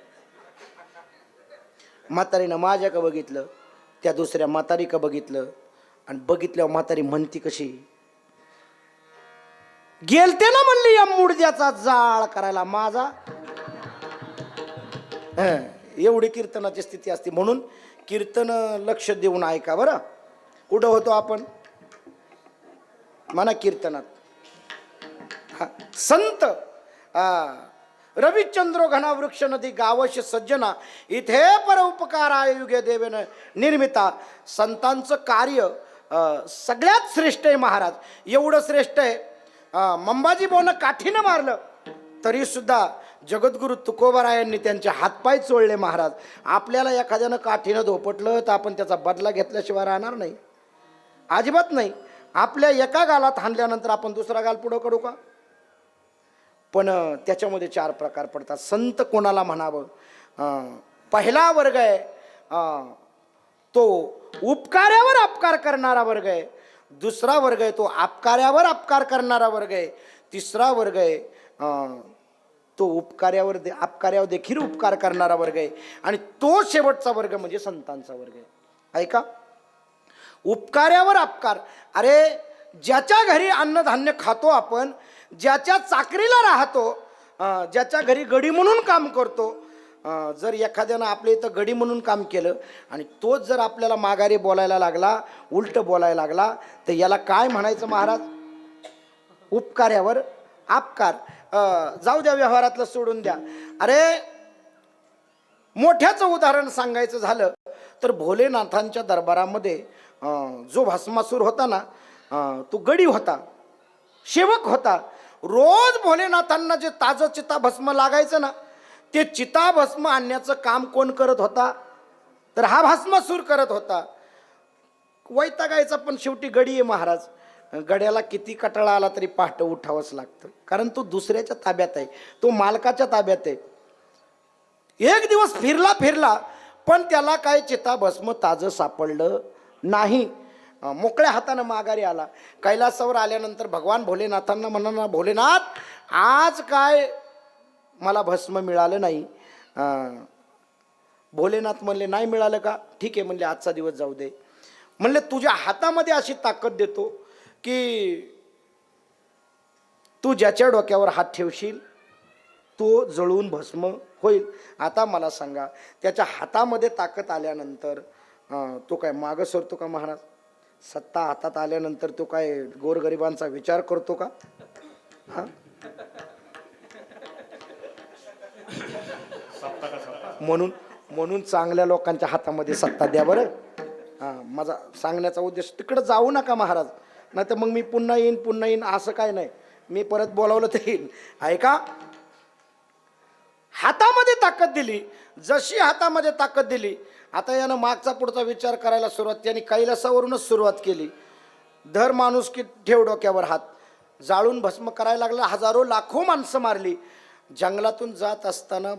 म्हातारीनं माझ्या का बघितलं, त्या दुसऱ्या म्हातारी का बघितलं, आणि बघितल्यावर म्हातारी म्हणती कशी, गेलते ना म्हणली या मुडद्याचा जाळ करायला माझा. एवढी कीर्तनाची स्थिती असते. म्हणून कीर्तन लक्ष देऊन ऐका बरं. कुठं होतो आपण? म्हणा कीर्तनात. संत रविचंद्रो घना वृक्ष नदी गावश सज्जना इथे पर उपकाराय युगे देवेन निर्मिता. संतांचं कार्य सगळ्यात श्रेष्ठ आहे महाराज. एवढं श्रेष्ठ आहे, मंबाजी बोनं काठीनं मारलं तरी सुद्धा जगद्गुरु तुकोबारायांनी त्यांचे हातपाय चोळले महाराज. आपल्याला एखाद्यानं काठीनं धोपटलं तर आपण त्याचा बदला घेतल्याशिवाय राहणार नाही, अजिबात नाही. आपल्या एका गालात हाणल्यानंतर आपण दुसरा गाल पुढं करू का? पण त्याच्यामध्ये 4 प्रकार पडतात. संत कोणाला म्हणावं? पहिला वर्ग आहे तो उपकार्यावर अपकार करणारा वर्ग आहे. दुसरा वर्ग आहे तो अपकार्यावर अपकार करणारा वर्ग आहे. तिसरा वर्ग आहे तो अपकार्यावर देखील उपकार करणारा वर्ग आहे. आणि तो शेवटचा वर्ग म्हणजे संतांचा वर्ग आहे. ऐका, उपकार्यावर अपकार. अरे ज्याच्या घरी अन्नधान्य खातो आपण, ज्याच्या चाकरीला राहतो, ज्याच्या घरी गडी म्हणून काम करतो, जर एखाद्यानं आपल्या इथं गडी म्हणून काम केलं आणि तोच जर आपल्याला माघारी बोलायला लागला, उलट बोलायला लागला, तर याला काय म्हणायचं महाराज? उपकार्यावर अपकार. जाऊ द्या, व्यवहारातलं सोडून द्या. अरे मोठ्याचं उदाहरण सांगायचं झालं तर भोलेनाथांच्या दरबारामध्ये जो भस्मासूर होता ना, तो गडी होता, सेवक होता. रोज भोलेनाथांना जे ताजं चिताभस्म लागायचं ना, ते चिताभस्म आणण्याचं काम कोण करत होता? तर हा भस्मासूर करत होता. वैतागायचा पण शेवटी गडी आहे महाराज. गड्याला किती कटाळा आला तरी पहाटे उठावंच लागतं, कारण तो दुसऱ्याच्या ताब्यात आहे, तो मालकाच्या ताब्यात आहे. एक दिवस फिरला पण त्याला काय चिताभस्म ताजं सापडलं नाही. मोकळ्या हातानं माघारी आला. कैलासावर आल्यानंतर भगवान भोलेनाथांना म्हणा, भोलेनाथ आज काय मला भस्म मिळालं नाही. भोलेनाथ म्हणले नाही मिळालं का? ठीक आहे म्हणले, आजचा दिवस जाऊ दे. म्हणले तुझ्या हातामध्ये अशी ताकद देतो की तू ज्याच्या डोक्यावर हात ठेवशील तो जळून भस्म होईल. आता मला सांगा, त्याच्या हातामध्ये ताकद आल्यानंतर तो काय मागं सरतो का महाराज? सत्ता हातात आल्यानंतर तो काय गोरगरिबांचा विचार करतो का? म्हणून चांगल्या लोकांच्या हातामध्ये सत्ता द्या बरं. माझा सांगण्याचा उद्देश, तिकडं जाऊ नका महाराज, नाही तर मग मी पुन्हा येईन असं काय नाही. मी परत बोलावलं तर येईन. ऐका, हातामध्ये ताकद दिली. जशी हातामध्ये ताकद दिली, आता यानं मागचा पुढचा विचार करायला सुरुवात, त्यांनी कैलासावरूनच सुरुवात केली. धर माणूस की ठेव डोक्यावर हात, जाळून भस्म करायला लागला. हजारो लाखो माणसं मारली. जंगलातून जात असताना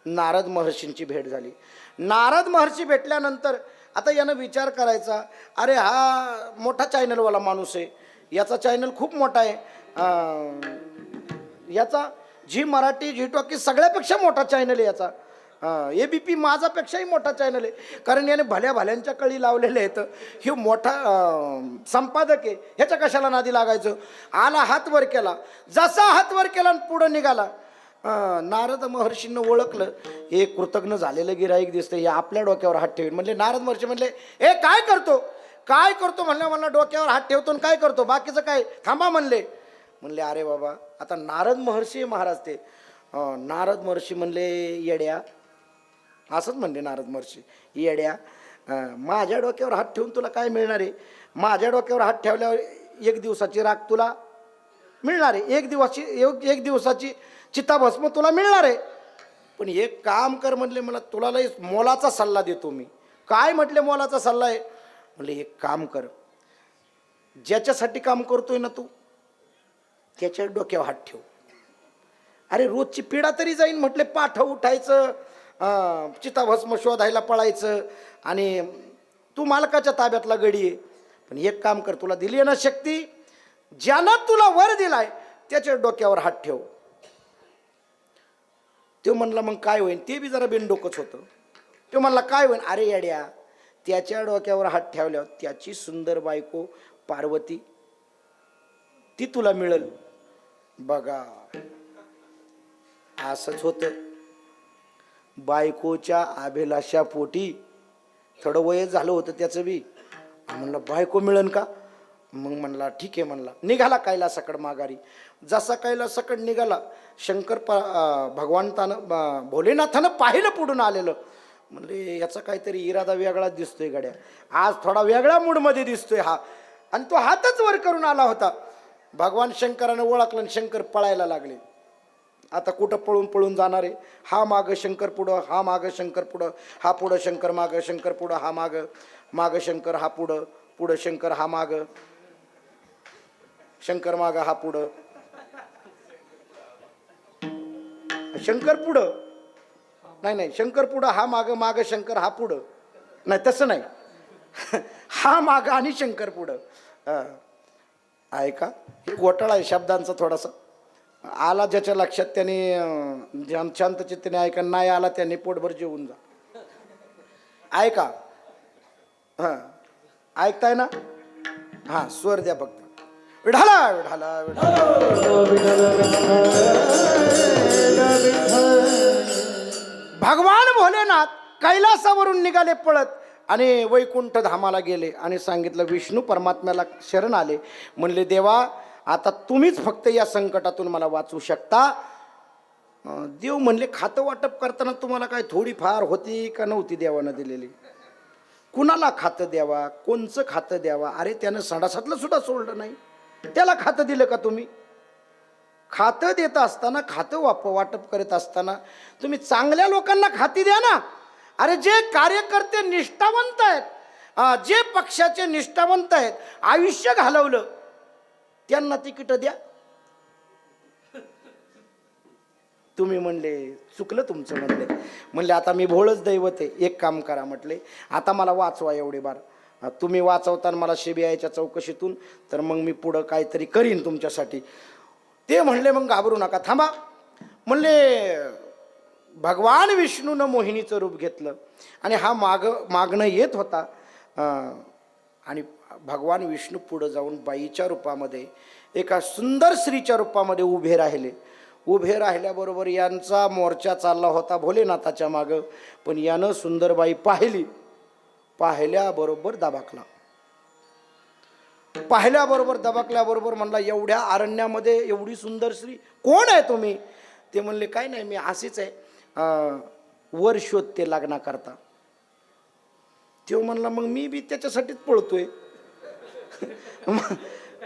नारद महर्षींची भेट झाली. नारद महर्षी भेटल्यानंतर आता यानं विचार करायचा, अरे हा मोठा चॅनलवाला माणूस आहे, याचा चॅनल खूप मोठा आहे, याचा झी मराठी, झी टॉकी सगळ्यापेक्षा मोठा चॅनल आहे याचा, ABP माझापेक्षाही मोठा चॅनल आहे, कारण याने भल्या भल्यांच्या कळी लावलेल्या आहेत, हे मोठा संपादक आहे, ह्याच्या कशाला नादी लागायचं. आला, हात वर केला. जसा हात वर केला पुढं निघाला. नारद महर्षींना ओळखलं, हे कृतज्ञ झालेलं गिराईक दिसतं, हे आपल्या डोक्यावर हात ठेवीन. म्हणले नारद महर्षी म्हणले, ए काय करतो? काय करतो म्हणलं, मला डोक्यावर हात ठेवतो आणि काय करतो, बाकीचं काय, थांबा म्हणले. म्हणले अरे बाबा, आता नारद महर्षी महाराज ते नारद महर्षी म्हणले येड्या, असंच म्हणले नारद महर्षी, येड्या, माझ्या डोक्यावर हात ठेवून तुला काय मिळणार आहे? माझ्या डोक्यावर हात ठेवल्यावर एक दिवसाची राख तुला मिळणार आहे, एक दिवसाची चिताभस्म तुला मिळणार आहे. पण एक काम कर म्हणले, मला तुला लई मोलाचा सल्ला देतो मी. काय म्हटले मोलाचा सल्ला आहे? म्हणले एक काम कर, ज्याच्यासाठी काम करतोय ना तू, त्याच्या डोक्यावर हात ठेव. अरे रोजची पिढा तरी जाईन म्हटले, पाठ उठायचं, चिताभस्म शोधायला पळायचं, आणि तू मालकाच्या ताब्यातला गडी आहे. पण एक काम कर, तुला दिली आहे ना शक्ती, ज्यानं तुला वर दिलाय त्याच्या डोक्यावर हात ठेव. तो म्हणला मग काय होईल? ते बी जरा बिनडोकच होतं. तो म्हणला काय होईल? अरे येड्या, त्याच्या डोक्यावर हात ठेवल्यावर त्याची सुंदर बायको पार्वती ती तुला मिळेल. बघा असंच होतं. बायकोच्या अभिलाषा पोटी, थोडं वय झालं होतं त्याचं बी, म्हणलं बायको मिळेल का? मग म्हणला ठीक आहे म्हणला. निघाला कैलासाकड माघारी. जसा कैलासाकड निघाला, शंकर भगवंतानं भोलेनाथानं पाहिलं पुढून आलेलं. म्हणले याचा काहीतरी इरादा वेगळा दिसतोय गड्या, आज थोडा वेगळ्या मूडमध्ये दिसतोय हा. आणि तो हातच वर करून आला होता. भगवान शंकरानं ओळखलं आणि शंकर पळायला लागले. आता कुठं पळून पळून जाणार आहे? हा मागं शंकर पुढं, हा मागं शंकर पुढं, हा पुढं शंकर मागं, शंकर पुढं, हा मागं, मागं शंकर, हा पुढं, पुढं शंकर, हा मागं, शंकर मागं, हा पुढं, शंकर पुढं, नाही शंकर पुढं, हा मागं, मागं शंकर, हा पुढं, नाही तसं नाही, हा मागं आणि शंकर पुढं. ऐका, हे घोटाळा आहे शब्दांचा थोडासा. आला ज्याच्या लक्षात त्याने शांत चित्ताने ऐका, नाही आला त्याने पोटभर जेवून जा. ऐका, हां ऐकताय ना? हां स्वर द्या फक्त. विढाला विढाला भगवान भोलेनाथ कैलासावरून निघाले पळत आणि वैकुंठ धामाला गेले आणि सांगितलं, विष्णू परमात्म्याला शरण आले. म्हणले देवा, आता तुम्हीच फक्त या संकटातून मला वाचवू शकता. देव म्हणले, खातं वाटप करताना तुम्हाला काय थोडीफार होती का नव्हती देवानं दिलेली? कुणाला खातं द्यावा, कोणचं खातं द्यावा? अरे त्यानं सडासातलं सुद्धा सोडलं नाही, त्याला खातं दिलं का तुम्ही? खातं देत असताना, खातं वाटप करत असताना तुम्ही चांगल्या लोकांना खाती द्या ना. अरे जे कार्यकर्ते निष्ठावंत आहेत, जे पक्षाचे निष्ठावंत आहेत, आयुष्य घालवलं, त्यांना तिकीट द्या. तुम्ही म्हणले चुकलं तुमचं. म्हणले आता मी भोळच दैवत आहे, एक काम करा म्हटले, आता मला वाचवा एवढे बार. तुम्ही वाचवताना मला CBIच्या चौकशीतून, तर मग मी पुढं काहीतरी करीन तुमच्यासाठी. ते म्हणले मग घाबरू नका, थांबा. म्हणले भगवान विष्णूनं मोहिनीचं रूप घेतलं आणि हा मागणं येत होता. आणि भगवान विष्णू पुढं जाऊन बाईच्या रूपामध्ये, एका सुंदर स्त्रीच्या रूपामध्ये उभे राहिले. उभे राहिल्याबरोबर यांचा मोर्चा चालला होता भोलेनाथाच्या मागं. पण यानं सुंदरबाई पाहिली, पाहिल्याबरोबर दबाकला. पाहिल्याबरोबर दबाकल्याबरोबर म्हणला, एवढ्या अरण्यामध्ये एवढी सुंदर स्त्री, कोण आहे तुम्ही? ते म्हणले काय नाही, मी अशीच आहे, वर शोधते लग्नाकरता. तो म्हणला मग मी बी त्याच्यासाठीच पळतोय.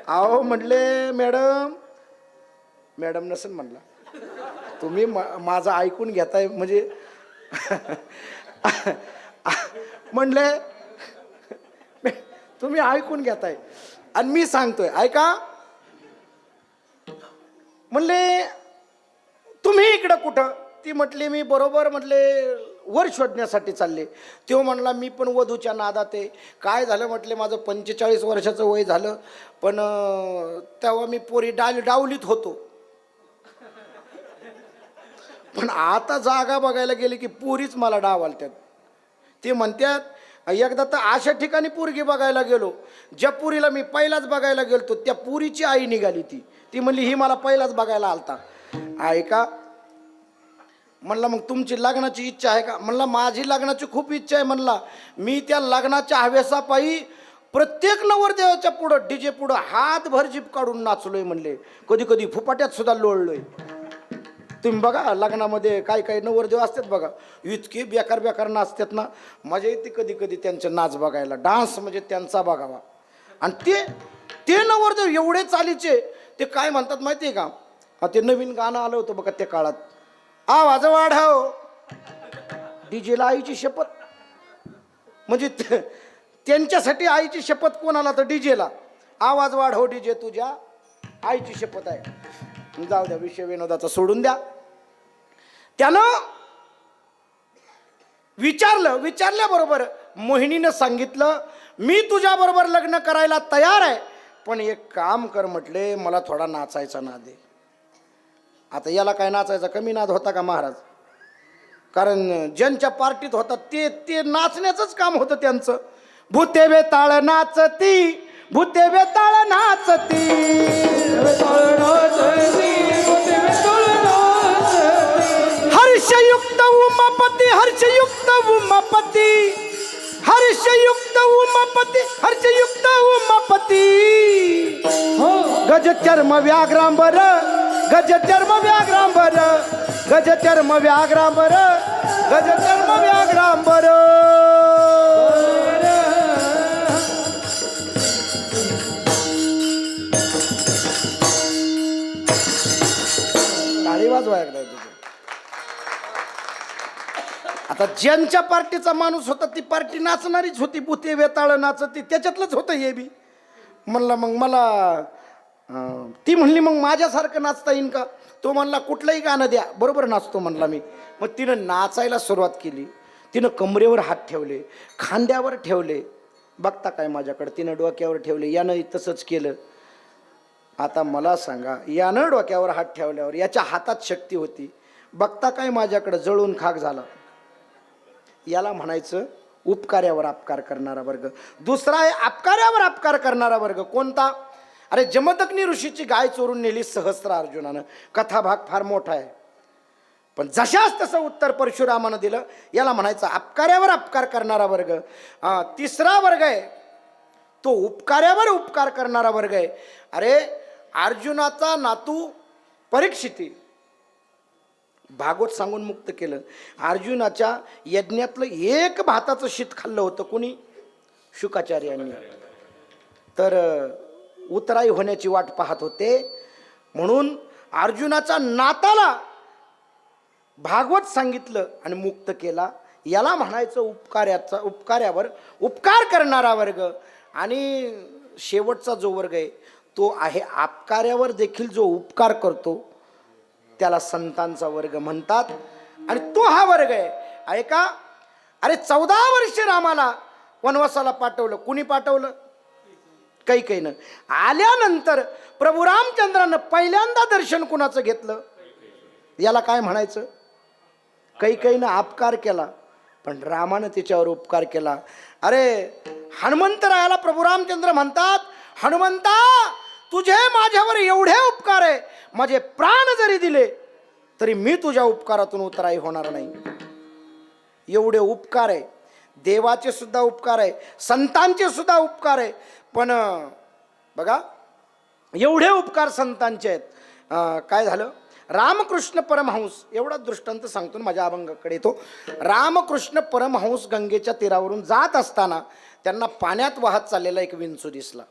अहो म्हटले मॅडम नसेल म्हणला, तुम्ही माझं ऐकून घेताय म्हणजे. म्हणले तुम्ही ऐकून घेताय आणि मी सांगतोय ऐका. म्हणले तुम्ही इकडं कुठं? ती म्हटली मी बरोबर म्हटले वर शोधण्यासाठी चालले. तो म्हणला मी पण वधूच्या नादात आहे. काय झालं म्हटले, माझं 45 वर्षाचं वय झालं, पण तेव्हा मी पोरी डावलीत होतो. पण आता जागा बघायला गेले की पुरीच मला डावालत्यात. ते म्हणतात एकदा तर अशा ठिकाणी पोरगी बघायला गेलो, ज्या पुरीला मी पहिलाच बघायला गेलतो त्या पुरीची आई निघाली. ती म्हणली ही मला पहिलाच बघायला आलता. ऐका, म्हणला मग तुमची लग्नाची इच्छा आहे का? म्हणला माझी लग्नाची खूप इच्छा आहे. म्हणला मी त्या लग्नाच्या हवेसापायी प्रत्येक नवरदेवाच्या पुढं डीजे पुढं हातभर जीप काढून नाचलोय म्हणले, कधी कधी फुपाट्यात सुद्धा लोळलोय. तुम्ही बघा लग्नामध्ये काही काही नवरदेव असतात बघा, इतके बेकार बेकार नाचतात ना, मजा येते कधी कधी त्यांचे नाच बघायला. डान्स म्हणजे त्यांचा बघावा. आणि ते नवरदेव एवढे चालीचे, ते काय म्हणतात माहिती आहे का, ते नवीन गाणं आलं होतं बघा त्या काळात, आवाज वाढव डीजेला आईची शपथ. म्हणजे त्यांच्यासाठी आईची शपथ कोणाला, तर डीजेला. आवाज वाढव डीजे तुझ्या आईची शपथ आहे. जाऊ द्या, विषय विनोदाचा सोडून द्या. त्यानं विचारल्याबरोबर मोहिनीनं सांगितलं, मी तुझ्याबरोबर लग्न करायला तयार आहे, पण एक काम कर म्हटले, मला थोडा नाचायचा नाद आहे. आता याला काय नाचायचा कमी नाद होता का महाराज? कारण ज्यांच्या पार्टीत होतात ते नाचण्याचंच काम होतं त्यांचं. भूते बेताळ नाचती, भूते बेताळ नाचती, हर्षयुक्त उमापती, हर्षयुक्त उमापती, हर्षयुक्त उमापती, हर्षयुक्त उमापती. गज चर्म व्याघ्रांबर, गज चर्म व्याघ्रांबर, गज चर्म व्याघ्रांबर, गज चर्म व्याघ्रांबर. टाळी वाजवा एकदा. आता ज्यांच्या पार्टीचा माणूस होता ती पार्टी नाचणारीच होती, भूते वेताळ नाचती, त्याच्यातलंच होतं हे बी. म्हणलं मग मला ती म्हणली मग माझ्यासारखं नाचता येईन का? तो म्हणला कुठलंही गाणं द्या, बरोबर नाचतो म्हणला मी. मग तिनं नाचायला सुरुवात केली. तिनं कमरेवर हात ठेवले, खांद्यावर ठेवले, बघता काय माझ्याकडे, तिनं डोक्यावर ठेवले, यानं तसंच केलं. आता मला सांगा, यानं डोक्यावर हात ठेवल्यावर याच्या हातात शक्ती होती, बघता काय माझ्याकडे, जळून खाक झाला. याला म्हणायचं उपकार्यावर अपकार करणारा वर्ग. दुसरा आहे अपकार्यावर अपकार करणारा वर्ग. कोणता? अरे जमदग्नी ऋषीची गाय चोरून नेली सहस्त्र अर्जुनानं. कथाभाग फार मोठा आहे, पण जशाच तसं उत्तर परशुरामानं दिलं. याला म्हणायचं अपकार्यावर अपकार करणारा वर्ग. तिसरा वर्ग आहे तो उपकार्यावर उपकार करणारा वर्ग आहे. अरे अर्जुनाचा नातू परीक्षिती भागवत सांगून मुक्त केलं. अर्जुनाच्या यज्ञातलं एक भाताचं शीत खाल्लं होतं कोणी? शुकाचार्यांनी. तर उतराई होण्याची वाट पाहत होते, म्हणून अर्जुनाच्या नाताला भागवत सांगितलं आणि मुक्त केला. याला म्हणायचं उपकार्यावर उपकार करणारा वर्ग. आणि शेवटचा जो वर्ग आहे तो आहे अपकार्यावर देखील जो उपकार करतो, त्याला संतांचा वर्ग म्हणतात. आणि तो हा वर्ग आहे. ऐका, अरे 14 वर्ष रामाला वनवासाला पाठवलं. कुणी पाठवलं? कैकेयीनं. आल्यानंतर प्रभू रामचंद्रानं पहिल्यांदा दर्शन कुणाचं घेतलं? याला काय म्हणायचं? कैकेयीनं अपकार केला, पण रामानं तिच्यावर उपकार केला. अरे हनुमंतरायाला प्रभू रामचंद्र म्हणतात, हनुमंता तुझे माझ्यावर एवढे उपकार आहे, माझे प्राण जरी दिले तरी मी तुझ्या उपकारातून उतराई होणार नाही. एवढे उपकार आहे. देवाचे सुद्धा उपकार आहे, संतांचे सुद्धा उपकार आहे. पण बघा एवढे उपकार संतांचे आहेत. काय झालं? रामकृष्ण परमहंस, एवढा दृष्टांत सांगतो माझ्या अभंगाकडे येतो. रामकृष्ण परमहंस गंगेच्या तीरावरून जात असताना त्यांना पाण्यात वाहत चाललेला एक विंचू दिसला.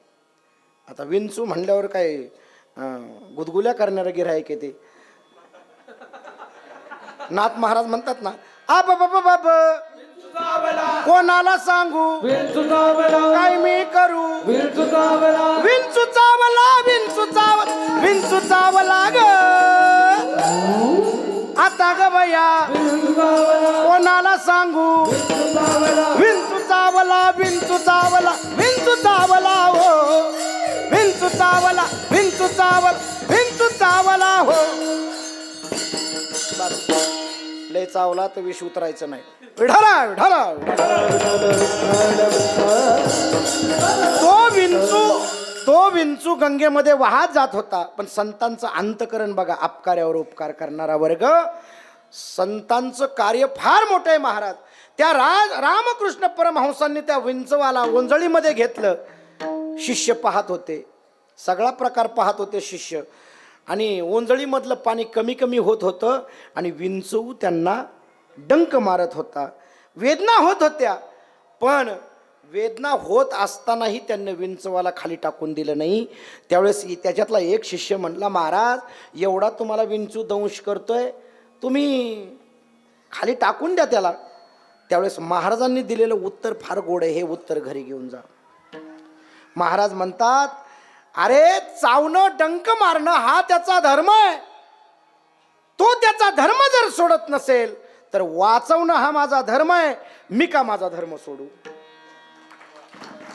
आता विंचू म्हणल्यावर काय गुदगुल्या करणारं गिऱ्हाईक आहे ते. नाथ महाराज म्हणतात ना, आप बाप कोणाला सांगू काय मी करू, विंचू चावला, विंचू चावला ग आता ग बया कोणाला सांगू, विंचू चावला, विंचू चावला, विंचू चावला हो, विंचू चावला, विंचू चावला, विंचू चावला हो. लय चावला तर विष उतरायचं नाही. विढाला विढाला. तो विंचू गंगेमध्ये वाहत जात होता. पण संतांचं अंतकरण बघा, अपकार्यावर उपकार करणारा वर्ग. संतांचं कार्य फार मोठं आहे महाराज. त्या रामकृष्ण परमहंसांनी त्या विंचवाला ओंजळीमध्ये घेतलं. शिष्य पाहत होते, सगळा प्रकार पाहत होते शिष्य. आणि ओंजळीमधलं पाणी कमी कमी होत होतं आणि विंचू त्यांना डंक मारत होता. वेदना होत होत्या, पण वेदना होत असतानाही त्यांनी विंचवाला खाली टाकून दिलं नाही. त्यावेळेस त्याच्यातला एक शिष्य म्हटला, महाराज एवढा तुम्हाला विंचू दंश करतोय, तुम्ही खाली टाकून द्या त्याला. त्यावेळेस महाराजांनी दिलेलं उत्तर फार गोड आहे, हे उत्तर घरी घेऊन जा. महाराज म्हणतात, अरे चावणं डंक मारणं हा त्याचा धर्म आहे. तो त्याचा धर्म जर सोडत नसेल तर वाचवणं हा माझा धर्म आहे. मी का माझा धर्म सोडू,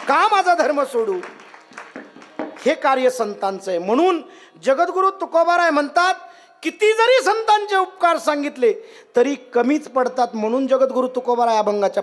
का माझा धर्म सोडू? हे कार्य संतांचं आहे. म्हणून जगद्गुरु तुकोबाराय म्हणतात, किती जरी संतांचे उपकार सांगितले तरी कमीच पडतात. म्हणून जगद्गुरु तुकोबाराय अभंगाच्या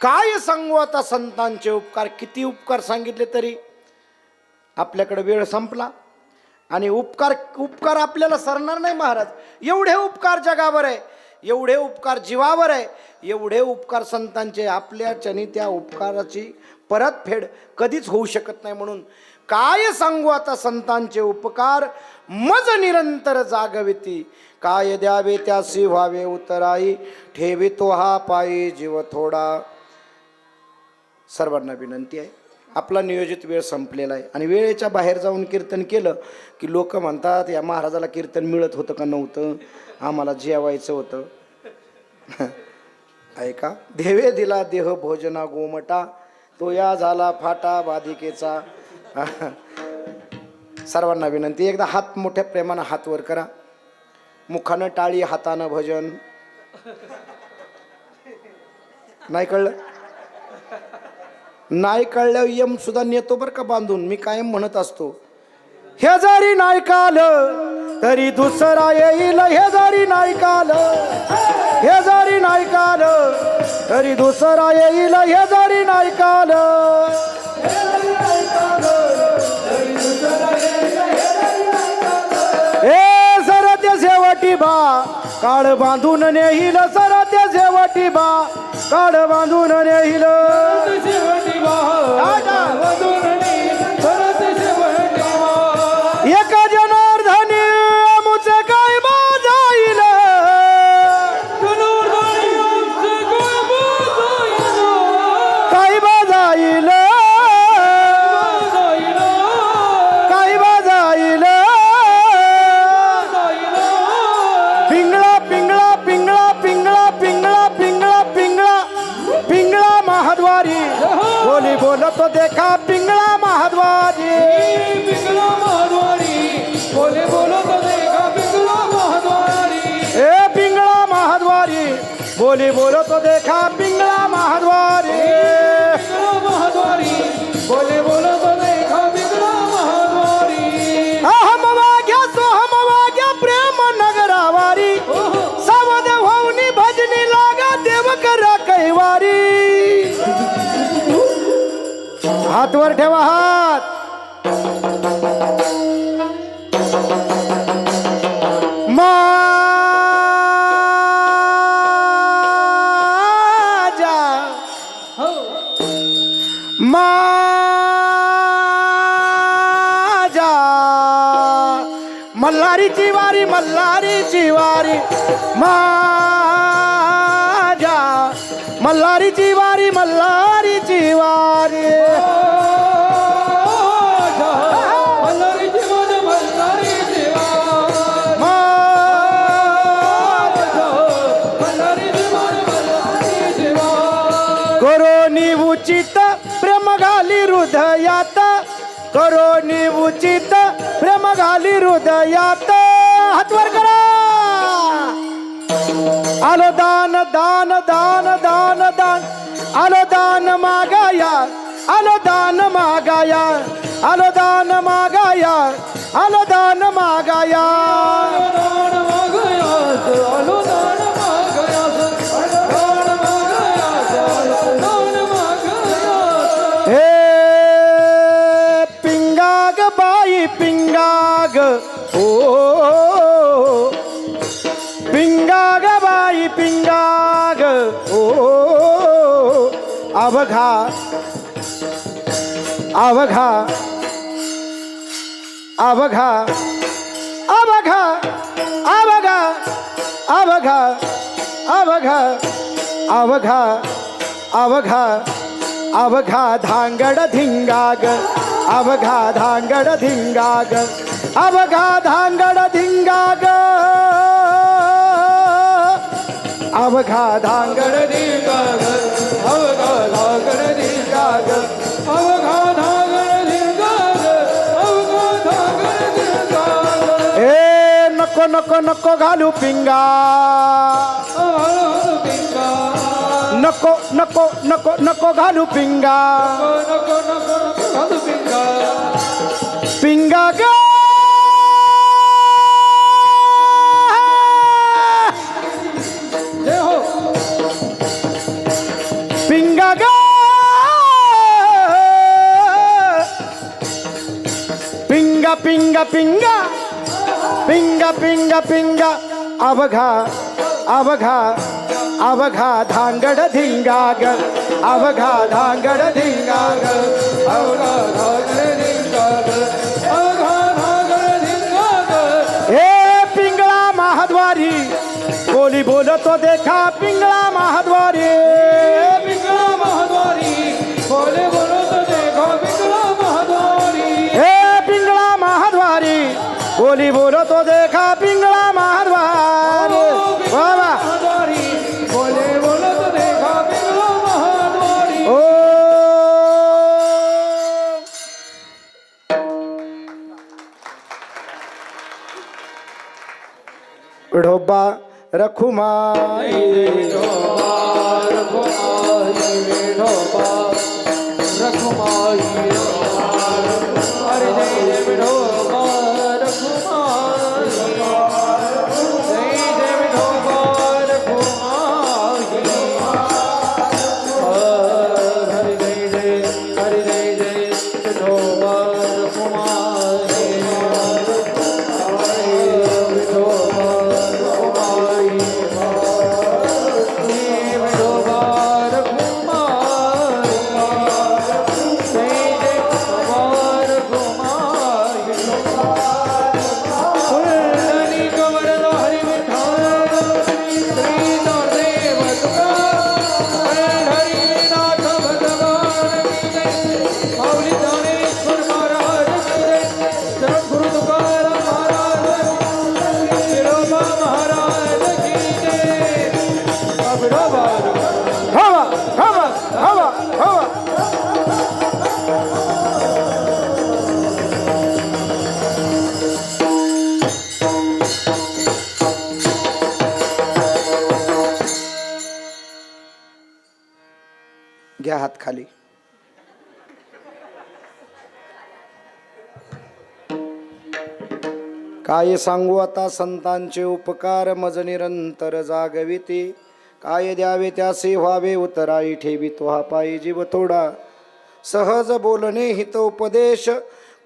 काय सांगू आता संतांचे उपकार. किती उपकार सांगितले तरी आपल्याकडे वेळ संपला आणि उपकार आपल्याला सरणार नाही महाराज. एवढे उपकार जगावर आहे, एवढे उपकार जीवावर आहे, एवढे उपकार संतांचे. आपल्याच्यानी त्या उपकाराची परतफेड कधीच होऊ शकत नाही. म्हणून काय सांगू आता संतांचे उपकार, मज निरंतर जागविती. काय द्यावे त्यासी व्हावे उतराई, ठेवितो हा पायी जीव थोडा. सर्वांना विनंती आहे, आपला नियोजित वेळ संपलेला आहे आणि वेळेच्या बाहेर जाऊन कीर्तन केलं की लोक म्हणतात, या महाराजाला कीर्तन मिळत होतं का नव्हतं, आम्हाला जेवायचं होतं. ऐका, देवे दिला देह भोजना गोमटा, तो या झाला फाटा बाधिकेचा. सर्वांना विनंती, एकदा हात मोठ्या प्रेमानं हात वर करा. मुखानं टाळी, हातानं भजन. नाही कळलं? नाही कळल्यावर यम सुद्धा नेतो बरं का बांधून. मी कायम म्हणत असतो, हे जरी नाही काल तरी दुसरा येईल, हे जरी नाही काल, हे जरी नाही काल तरी दुसरा येईल, हे जरी नाही काल. ए सरते शेवटी बा काळ बांधून नेईल, सरते शेवटी बा काळ बांधून नेईल. एका जनार्दनी मुचे काय बाजाईल, काय बाजाईल, काय बाजाईल. पिंगळा पिंगळा पिंगळा पिंगळा पिंगळा पिंगळा पिंगळा पिंगळा महाद्वारी, बोली बोलतो देखा पिंगळा महाद्वारी. पिंगळा महाद्वारी, बोले बोलतो देखा पिंगळा महाद्वारी. ए पिंगळा महाद्वारी, बोली बोलतो देखा पिंगळा महाद्वारी. पिंगळा महाद्वारी, बोले बोलतो देखा पिंगळा महाद्वारी. अहम वाग्या सोहम वाग्या प्रेम नगरावारी, सावध होऊनी भजनी लागा देव करा हात वर ठेवा हात. माझ्या हो माझ्या मल्हारीची वारी मल्हारीची वारी माझ्या मल्हारीची वारी मल्हारीची वारी. मल्हारीची मन मल्हारीची वारी. मल्हारीची मन मल्हारीची वारी. करोनी उचित प्रेम घाली हृदयात करोनी उचित प्रेम घाली हृदयात. हातवर करा. आलो दान दान दान दान दान आलो दान मागाया आलो दान मागाया आलो दान मागाया आलो दान मागाया. दान मागयास, आलो दान मागयास, दान मागयास, दान मागयास. हे पिंगाग बाई पिंगाग ओ पिंगाग बाई पिंगाग ओ अवघा अवघा अवघा अवघा अवघा अवघा अवघा अवघा अवघा अवघा धांगड धिंगाग अवघा धांगड धिंगाग अवघा धांगड धिंगाग अवघा धांगड धिंगाग, अवघा धांगड धिंगाग, अवघा धांगड धिंगाग, अवघा धांगड धिंगाग. ए नको नको नको घालू पिंगा हळू पिंगा, नको नको नको नको घालू पिंगा नको नको नको घालू पिंगा. पिंगा ग जय हो. पिंगा ग पिंगा पिंगा पिंगा पिंगा पिंगा पिंगा अवघा अवघा अवघा धांगड धिंगाग अवघा धांगड धिंगाग अवघा धांगड धिंगाग, अवघा धांगड धिंगाग. हे पिंगळा महाद्वारी बोली बोलतो देखा पिंगळा महाद्वारी. पिंगळा महाद्वारी, बोले बोलो तो देखो पिंगळा महाद्वारी. हे पिंगळा महाद्वारी बोली बोलतो देखा पिंगळा महाद्वारी. वा वा. महाद्वारी, बोले बोलो तो देखो पिंगळा महाद्वारी. ओ विठोबा रखुमाई हवा हवा हवा हवा. घ्या हात खाली. काय सांगू आता संतांचे उपकार मज निरंतर जागविती. काय द्यावे त्यासे व्हावे उतराई ठेवी तो हा पायी जीव थोडा. सहज बोलणे हितोपदेश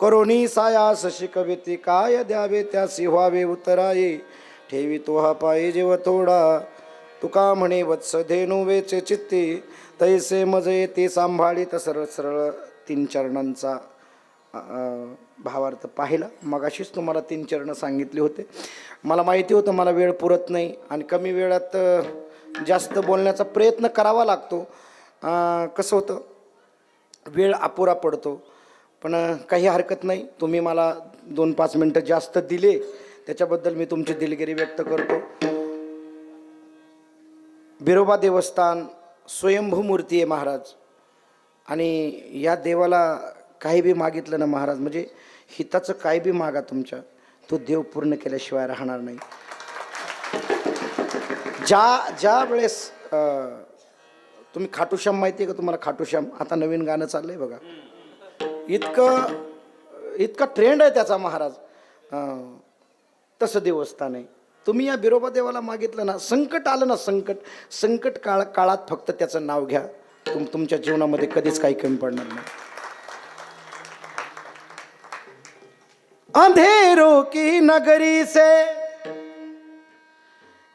करोनी सायास शिकविती काय द्यावे त्यासी व्हावे उतराये ठेवी तो हा पायी जेव थोडा तुका म्हणे वत्स धेनु वेचे चित्ती तैसे मज येते सांभाळीत सरळ सरळ 3 चरणांचा भावार्थ पाहिला. मगाशीच तुम्हाला 3 चरण सांगितले होते. मला माहिती होतं मला वेळ पुरत नाही आणि कमी वेळात जास्त बोलण्याचा प्रयत्न करावा लागतो. कसं होतं वेळ अपुरा पडतो, पण काही हरकत नाही. तुम्ही मला 2-5 मिनटं जास्त दिले त्याच्याबद्दल मी तुमची दिलगिरी व्यक्त करतो. बिरोबा देवस्थान स्वयंभू मूर्ती आहे महाराज, आणि या देवाला काही बी मागितलं ना महाराज, म्हणजे हिताचं काय बी मागा तुमच्या, तो देव पूर्ण केल्याशिवाय राहणार नाही. ज्या वेळेस तुम्ही खाटूश्याम माहिती आहे का तुम्हाला? खाटूश्याम आता नवीन गाणं चाललंय बघा, इतका ट्रेंड आहे त्याचा महाराज. तसं देवस्थान आहे. तुम्ही या बिरोबा देवाला मागितलं ना, संकट आलं ना, संकट काळात फक्त त्याचं नाव घ्या, तुमच्या जीवनामध्ये कधीच काही कमी पडणार नाही. अंधेरों की नगरी से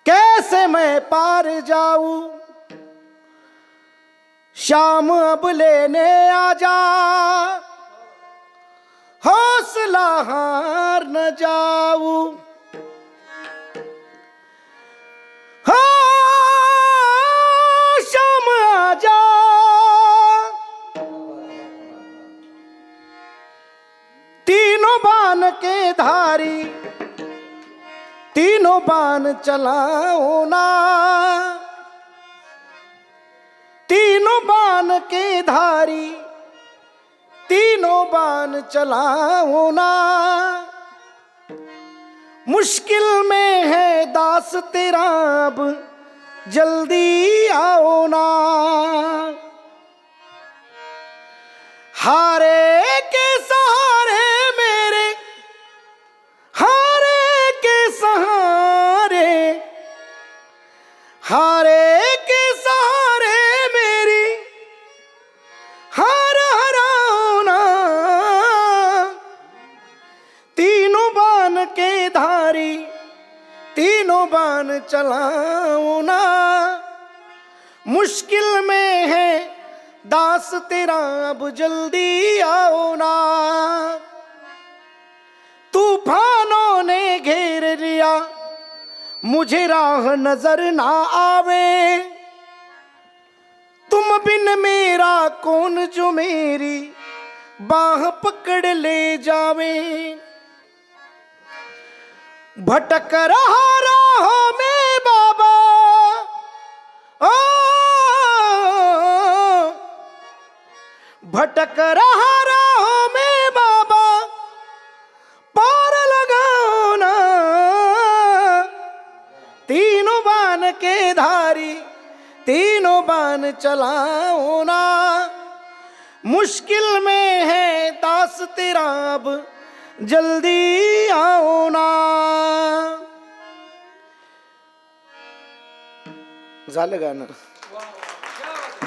कैसे मैं पार जाऊं, शाम अब लेने आजा, हौसला हार न जाऊं. शाम आजा, तीनों बाण के धारी, तीनों बाण चलाओ ना, तीनों बाण के धारी, तीनों बाण चलाओ ना. मुश्किल में है दास तेरा अब जल्दी आओ ना. हारे के सहारे मेरे, हारे के सहारे, हारे के सहारे मेरी हार हराओ ना. तीनों बाण के धारी, तीनों बाण चलाओ ना. मुश्किल में है दास तेरा अब जल्दी आओ ना. तूफानों ने घेर लिया मुझे राह नजर ना आवे, तुम बिन मेरा कौन जो मेरी बाह पकड़ ले जावे. भटक रहा राहों में बाबा, ओ भटक रहा राहों में बाबा, पार लगाओ ना. तीनों बाण के धारी, तीनों बाण चलाओ ना. मुश्किल में है दास तेरा अब जल्दी आओ ना. झालं गाणं.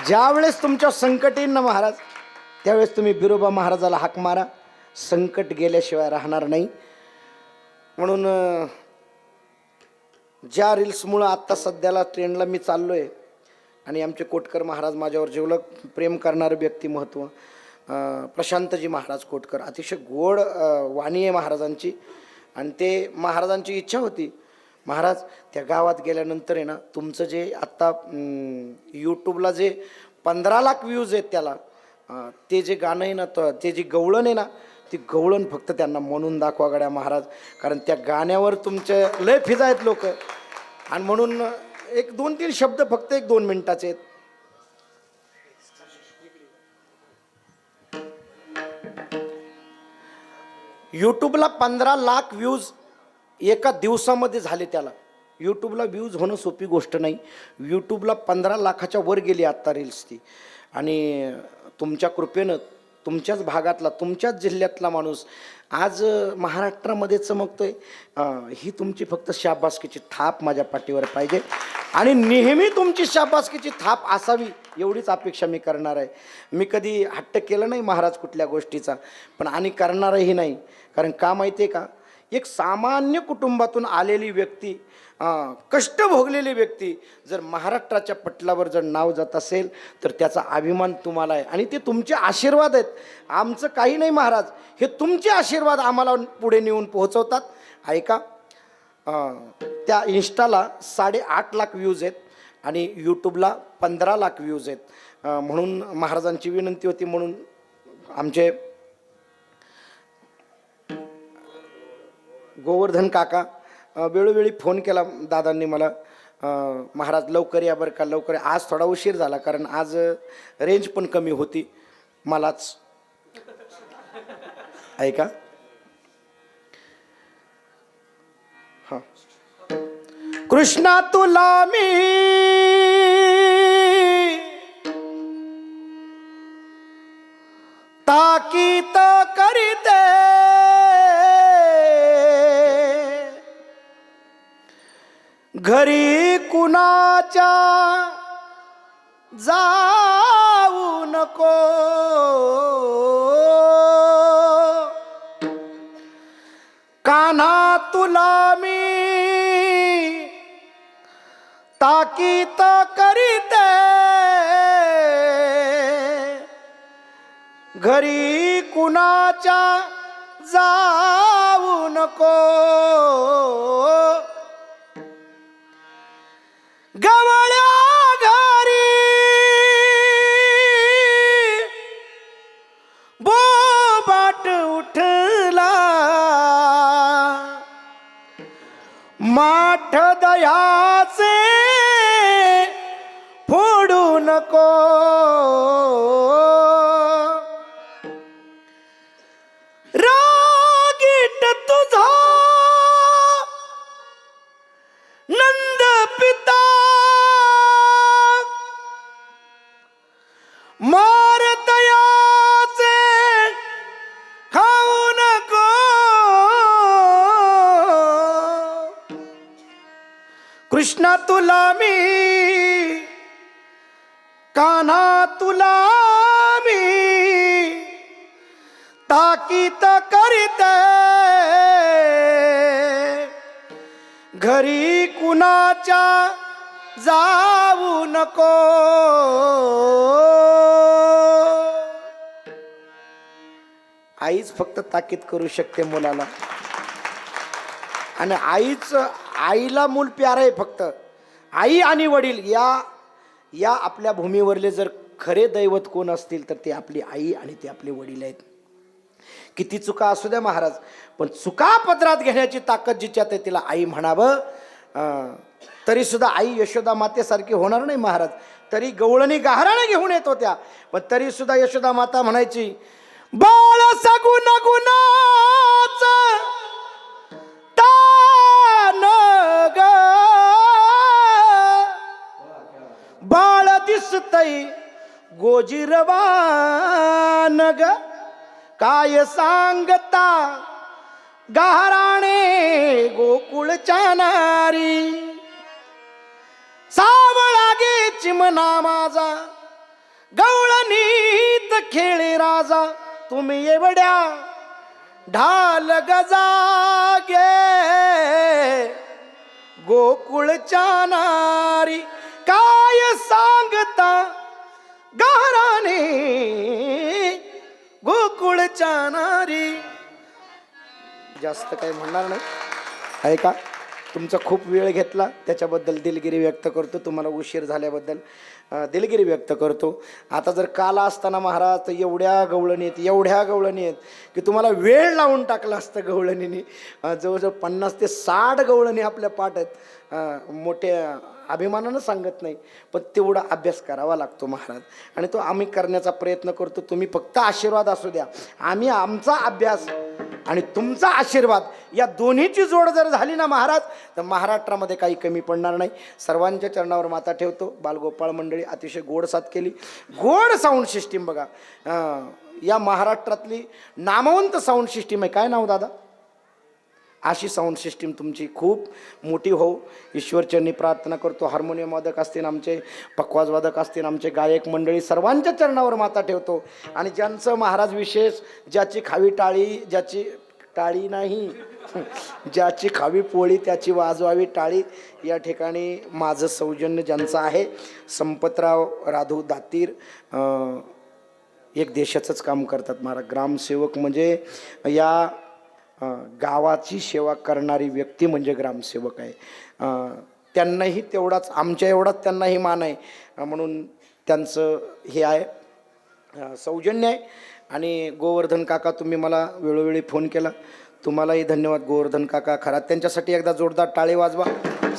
ज्या वेळेस तुमच्या संकट येईल ना महाराज, त्यावेळेस तुम्ही बिरोबा महाराजाला हाक मारा, संकट गेल्याशिवाय राहणार नाही. म्हणून ज्या रील्समुळं आत्ता सध्याला ट्रेंडला मी चाललोय, आणि आमचे कोटकर महाराज माझ्यावर जिवलग प्रेम करणारं व्यक्तिमत्व, प्रशांतजी महाराज कोटकर, अतिशय गोड वाणी आहे महाराजांची. आणि ते महाराजांची इच्छा होती, महाराज त्या गावात गेल्यानंतर आहे ना, तुमचं जे आत्ता यूट्यूबला जे 15 लाख व्ह्यूज आहेत त्याला, ते जे गाणं आहे ना, ते जी गवळण आहे ना, ती गवळण फक्त त्यांना म्हणून दाखवा गड्या महाराज, कारण त्या गाण्यावर तुमचे लय फिजा आहेत लोक. आणि म्हणून 1-2-3 शब्द फक्त 1-2 मिनिटाचे आहेत. यूट्यूबला 15 लाख व्ह्यूज एका दिवसामध्ये झाले. त्याला यूट्यूबला व्ह्यूज होणं सोपी गोष्ट नाही. यूट्यूबला 15 लाखाच्या वर गेली आत्ता रील्स ती. आणि तुमच्या कृपेनं तुमच्याच भागातला, तुमच्याच जिल्ह्यातला माणूस आज महाराष्ट्रामध्ये चमकतोय. ही तुमची फक्त शाबासकीची थाप माझ्या पाठीवर पाहिजे आणि नेहमी तुमची शाबासकीची थाप असावी एवढीच अपेक्षा मी करणार आहे. मी कधी हट्ट केलं नाही महाराज कुठल्या गोष्टीचा, पण आणि करणारही नाही. कारण का माहिती आहे का, एक सामान्य कुटुंबातून आलेली व्यक्ती, कष्ट भोगलेली व्यक्ती जर महाराष्ट्राच्या पटलावर जर नाव जात असेल तर त्याचा अभिमान तुम्हाला आहे आणि ते तुमचे आशीर्वाद आहेत. आमचं काही नाही महाराज, हे तुमचे आशीर्वाद आम्हाला पुढे नेऊन पोहोचवतात. ऐका, त्या इन्स्टाला 8.5 लाख व्ह्यूज आहेत आणि यूट्यूबला 15 लाख व्ह्यूज आहेत. म्हणून महाराजांची विनंती होती, म्हणून आमचे गोवर्धन काका वेळोवेळी फोन केला दादांनी मला, महाराज लवकर या बरं का, लवकर. आज थोडा उशीर झाला कारण आज रेंज पण कमी होती मलाच. ऐका, हां, कृष्णा तुला मी ताकीत करीते, घरी कुणाच्या जाऊ नको, कान्हा तुला मी ताकीत करीते, घरी कुणाच्या जाऊ नको, गवळ्या घरी बोबाट उठला, माठ दयाचे फोडू नको, रागीट तुझा नंद पिता, मार दयाचे खाऊ नको, कृष्णा तुला मी, कान्हा तुला मी ताकीत करीते, घरी कुणाच्या जाऊ नको. आईच फक्त ताकीद करू शकते मुलाला आणि आईला मूल प्यार आहे फक्त. आई आणि वडील या आपल्या भूमीवरले जर खरे दैवत कोण असतील तर ते आपली आई आणि ते आपले वडील आहेत. किती चुका असू द्या महाराज, पण चुका पदरात घेण्याची ताकद जिच्यात आहे तिला आई म्हणावं. तरी सुद्धा आई यशोदा मातेसारखी होणार नाही महाराज. तरी गवळणी गाहराने घेऊन येत होत्या, पण तरी सुद्धा यशोदा माता म्हणायची, बाळ सगुण गुणाच तान ग, बाळ दिसतय गोजिरवान ग, काय सांगता गाराणे गोकुळच्या नारी, सावळा गे चिमणा माझा गवळणीत खेळे राजा, तुम्ही एवढ्या ढाल गजागे गोकुळच्या नारी, काय सांगता गाराने गोकुळच्या नारी. जास्त काही म्हणणार नाही. ऐका, तुमचा खूप वेळ घेतला त्याच्याबद्दल दिलगिरी व्यक्त करतो. तुम्हाला उशीर झाल्याबद्दल दिलगिरी व्यक्त करतो. आता जर काला असताना महाराज तर एवढ्या गवळणी आहेत की तुम्हाला वेळ लावून टाकला असतं गवळणीने. जवळजवळ 50 ते 60 गवळणी आपल्या पाठ आहेत. मोठ्या अभिमानानं सांगत नाही, पण तेवढा अभ्यास करावा लागतो महाराज, आणि तो आम्ही करण्याचा प्रयत्न करतो. तुम्ही फक्त आशीर्वाद असू द्या, आम्ही आमचा अभ्यास आणि तुमचा आशीर्वाद या दोन्हीची जोड जर झाली ना महाराज, तर महाराष्ट्रामध्ये काही कमी पडणार नाही. सर्वांच्या चरणावर माता ठेवतो. बालगोपाळ मंडळी अतिशय गोड साथ केली. गोड साऊंड सिस्टीम बघा, या महाराष्ट्रातली नामवंत साऊंड सिस्टीम आहे. काय नाव दादा? अशी साऊंड सिस्टीम तुमची खूप मोठी हो, ईश्वरचरणी प्रार्थना करतो. हार्मोनियम वादक असतील आमचे, पखवाज वादक असतील आमचे, गायक मंडळी, सर्वांच्या चरणावर माता ठेवतो. आणि ज्यांचं महाराज विशेष, ज्याची खावी टाळी, ज्याची टाळी नाही ज्याची खावी पोळी त्याची वाजवावी टाळी, या ठिकाणी माझं सौजन्य ज्यांचं आहे, संपतराव राधू दातीर, एक देशाचंच काम करतात महाराज. ग्रामसेवक म्हणजे या गावाची सेवा करणारी व्यक्ती म्हणजे ग्रामसेवक आहे. त्यांनाही तेवढाच, आमच्या एवढाच त्यांनाही मान आहे, म्हणून त्यांचं हे आहे, सौजन्य आहे. आणि गोवर्धन काका, तुम्ही मला वेळोवेळी फोन केला, तुम्हालाही धन्यवाद गोवर्धन काका. खरा त्यांच्यासाठी एकदा जोरदार टाळी वाजवा,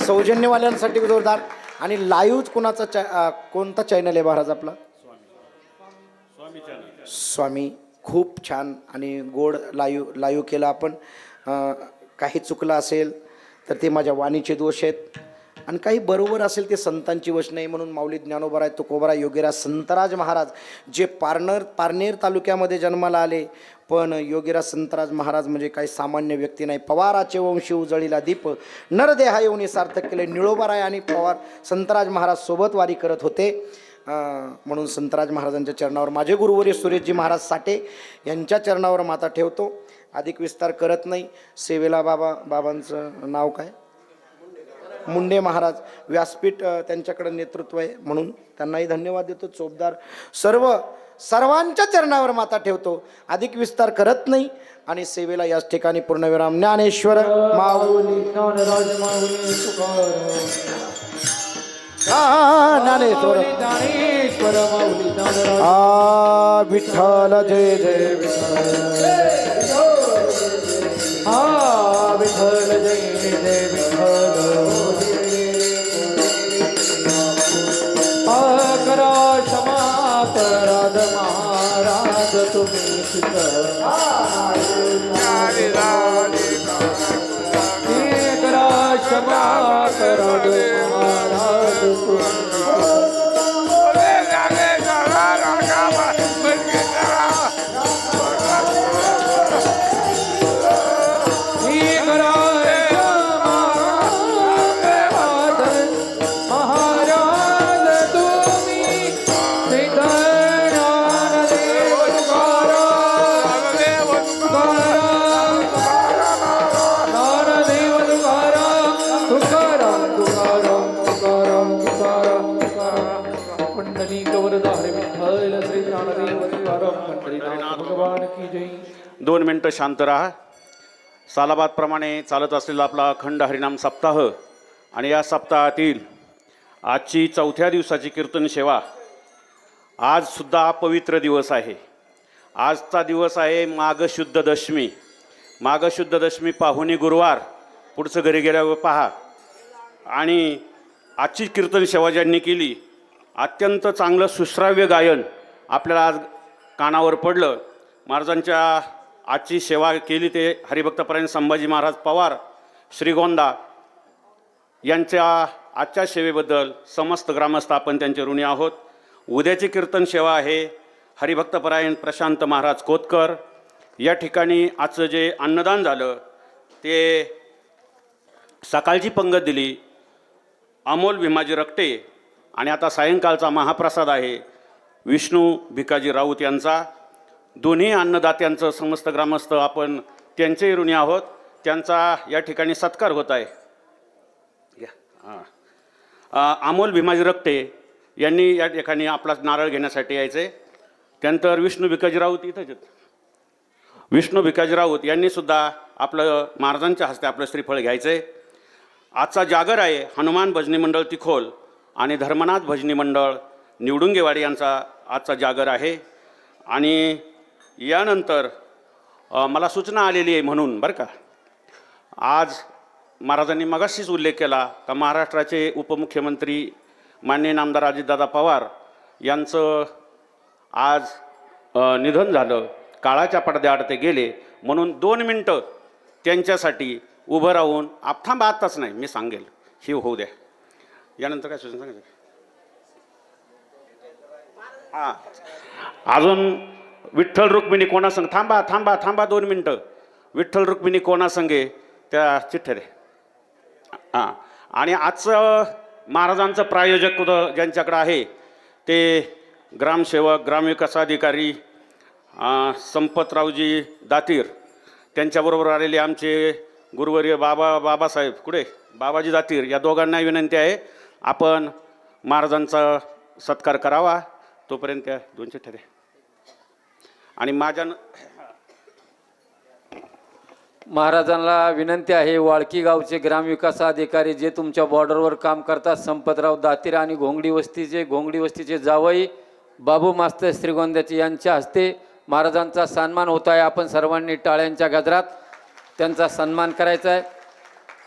सौजन्यवाल्यांसाठी जोरदार. आणि लाईव्ह कोणाचा कोणता चॅनल आहे महाराज आपला? स्वामी. खूप छान आणि गोड लाईव्ह केला आपण. काही चुकलं असेल तर ते माझ्या वाणीचे दोष आहेत, आणि काही बरोबर असेल ते संतांची वचन नाही. म्हणून माऊली ज्ञानोबराय तुकोबराय योगीराज संतराज महाराज जे पारनेर तालुक्यामध्ये जन्माला आले, पण योगीराज संतराज महाराज म्हणजे काही सामान्य व्यक्ती नाही. पवाराचे वंशी उजळीला दीप, नरदेहा येऊन सार्थक केले. निळोबाराय आणि पवार संतराज महाराज सोबत वारी करत होते. म्हणून संतराज महाराजांच्या चरणावर, माझे गुरुवर्य सुरेशजी महाराज साठे यांच्या चरणावर माता ठेवतो. अधिक विस्तार करत नाही. सेवेला बाबांचं नाव काय? मुंडे महाराज. व्यासपीठ त्यांच्याकडे नेतृत्व आहे, म्हणून त्यांनाही धन्यवाद देतो. चोपदार सर्वांच्या चरणावर माता ठेवतो. अधिक विस्तार करत नाही. आणि सेवेला याच ठिकाणी पूर्णविराम. ज्ञानेश्वर माऊली, ज्ञानराज माऊली ज्ञानेश्वर ज्ञानेश्वर माऊली ज्ञानराज. विठ्ठल जय जय विठ्ठल, विठ्ठल जय जय विठ्ठल. करा क्षमा कराद महाराज तुम्ही करा क्षमा कराद महाराज तुम्ही. दोन मिनटं शांत राहा. सालाबादप्रमाणे चालत असलेला आपला अखंड हरिनाम सप्ताह आणि या सप्ताहातील आजची 4थ्या दिवसाची कीर्तन सेवा. आजसुद्धा पवित्र दिवस आहे. आजचा दिवस आहे माघ शुद्ध दशमी. माघ शुद्ध दशमी पाहुणी गुरुवार. पुढचं घरी गेल्यावर पहा. आणि आजची कीर्तन सेवा ज्यांनी केली, अत्यंत चांगलं सुश्राव्य गायन आपल्याला आज कानावर पडलं. महाराजांच्या आजची सेवा केली ते हरिभक्तपरायण संभाजी महाराज पवार श्रीगोंदा यांच्या आजच्या सेवेबद्दल समस्त ग्रामस्थ आपण त्यांचे ऋणी आहोत. उद्याची कीर्तन सेवा आहे हरिभक्तपरायण प्रशांत महाराज कोतकर. या ठिकाणी आजचं जे अन्नदान झालं ते सकाळची पंगत दिली अमोल भीमाजी रक्टे, आणि आता सायंकाळचा महाप्रसाद आहे विष्णू भिकाजी राऊत यांचा. दोन्ही अन्नदात्यांचं समस्त ग्रामस्थ आपण त्यांचे ऋणी आहोत. त्यांचा या ठिकाणी सत्कार होत आहे. अमोल भीमाजी रक्टे यांनी या ठिकाणी आपला नारळ घेण्यासाठी यायचे. त्यानंतर विष्णू भिकाजी राऊत इथंच आहेत. विष्णू भिकाजी राऊत यांनी सुद्धा आपलं महाराजांच्या हस्ते आपलं श्रीफळ घ्यायचे. आजचा जागर आहे हनुमान भजनी मंडळ तिखोल आणि धर्मनाथ भजनी मंडळ निवडुंगेवाडी यांचा आजचा जागर आहे. आणि यानंतर मला सूचना आलेली आहे म्हणून बरं का, आज महाराजांनी मगाशीच उल्लेख केला का महाराष्ट्राचे उपमुख्यमंत्री माननीय नामदार अजितदादा पवार यांचं आज निधन झालं, काळाच्या पडद्याआड ते गेले. म्हणून 2 मिनटं त्यांच्यासाठी उभं राहून थांबा, आत्ताच नाही, मी सांगेल, ही होऊ द्या. यानंतर काय सूचना सांगायचं? हां, अजून विठ्ठल रुक्मिणी कोणासंग, थांबा थांबा थांबा 2 मिनटं. विठ्ठल रुक्मिणी कोणासंगे त्या चिठ्ठ्या दे. हां, आणि आजचं महाराजांचं प्रायोजक ज्यांच्याकडे आहे ते ग्रामसेवक, ग्रामविकास अधिकारी संपतरावजी दातीर, त्यांच्याबरोबर आलेले आमचे गुरुवर्य बाबासाहेब कुठे, बाबाजी दातीर, या दोघांनाही विनंती आहे आपण महाराजांचा सत्कार करावा. तोपर्यंत त्या 2 चिठ्ठ्या द्या. आणि माझ्या महाराजांना विनंती आहे, वाळकी गावचे ग्रामविकास अधिकारी जे तुमच्या बॉर्डरवर काम करतात, संपतराव दातीर, आणि घोंगडी वस्तीचे जावई बाबू मास्तर श्रीगोंद्याचे यांच्या हस्ते महाराजांचा सन्मान होत आहे. आपण सर्वांनी टाळ्यांच्या गजरात त्यांचा सन्मान करायचा आहे.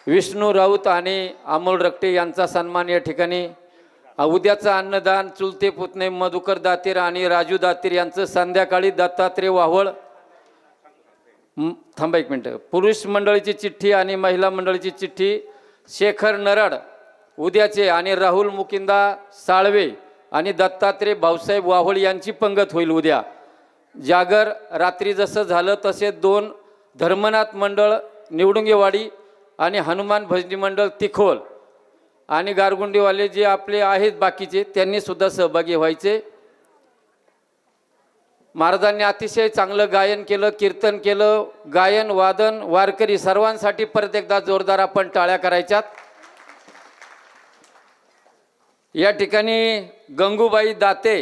विष्णू राऊत आणि अमोल रक्टे यांचा सन्मान या ठिकाणी. उद्याचं अन्नदान चुलते पुतणे मधुकर दातीर आणि राजू दातीर यांचं संध्याकाळी दत्तात्रय वाहवळ. थांबा 1 मिनटं. पुरुष मंडळीची चिठ्ठी आणि महिला मंडळीची चिठ्ठी शेखर नरड उद्याचे, आणि राहुल मुकिंदा साळवे आणि दत्तात्रय भाऊसाहेब वाहोळ यांची पंगत होईल उद्या. जागर रात्री जसं झालं तसे 2 धर्मनाथ मंडळ निवडुंगेवाडी आणि हनुमान भजनी मंडळ तिखोल आणि गारगुंडीवाले जे आपले आहेत बाकीचे त्यांनी सुद्धा सहभागी व्हायचे. महाराजांनी अतिशय चांगलं गायन केलं, कीर्तन केलं, गायन वादन वारकरी सर्वांसाठी परत एकदा जोरदार आपण टाळ्या करायच्यात. या ठिकाणी गंगूबाई दाते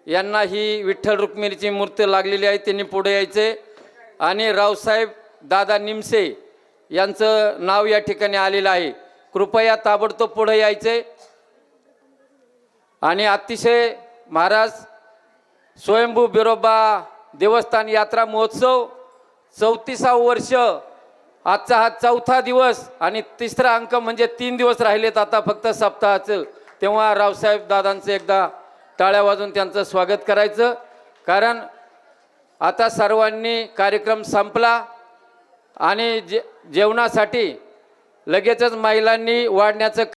यांना ही विठ्ठल रुक्मिणीची मूर्ती लागलेली आहे, त्यांनी पुढे यायचे. आणि रावसाहेब दादा निमसे यांचं नाव या ठिकाणी आलेलं आहे, कृपया ताबडतोब पुढे यायचे. आणि अतिशय महाराज स्वयंभू बिरोबा देवस्थान यात्रा महोत्सव 34वा वर्ष, आजचा हा 4था दिवस आणि 3रा अंक, म्हणजे 3 दिवस राहिलेत आता फक्त सप्ताहाचं. तेव्हा रावसाहेब दादांचं एकदा टाळ्या वाजून त्यांचं स्वागत करायचं, कारण आता सर्वांनी कार्यक्रम संपला आणि जेवणासाठी लगेचच महिलांनी वाढण्याचं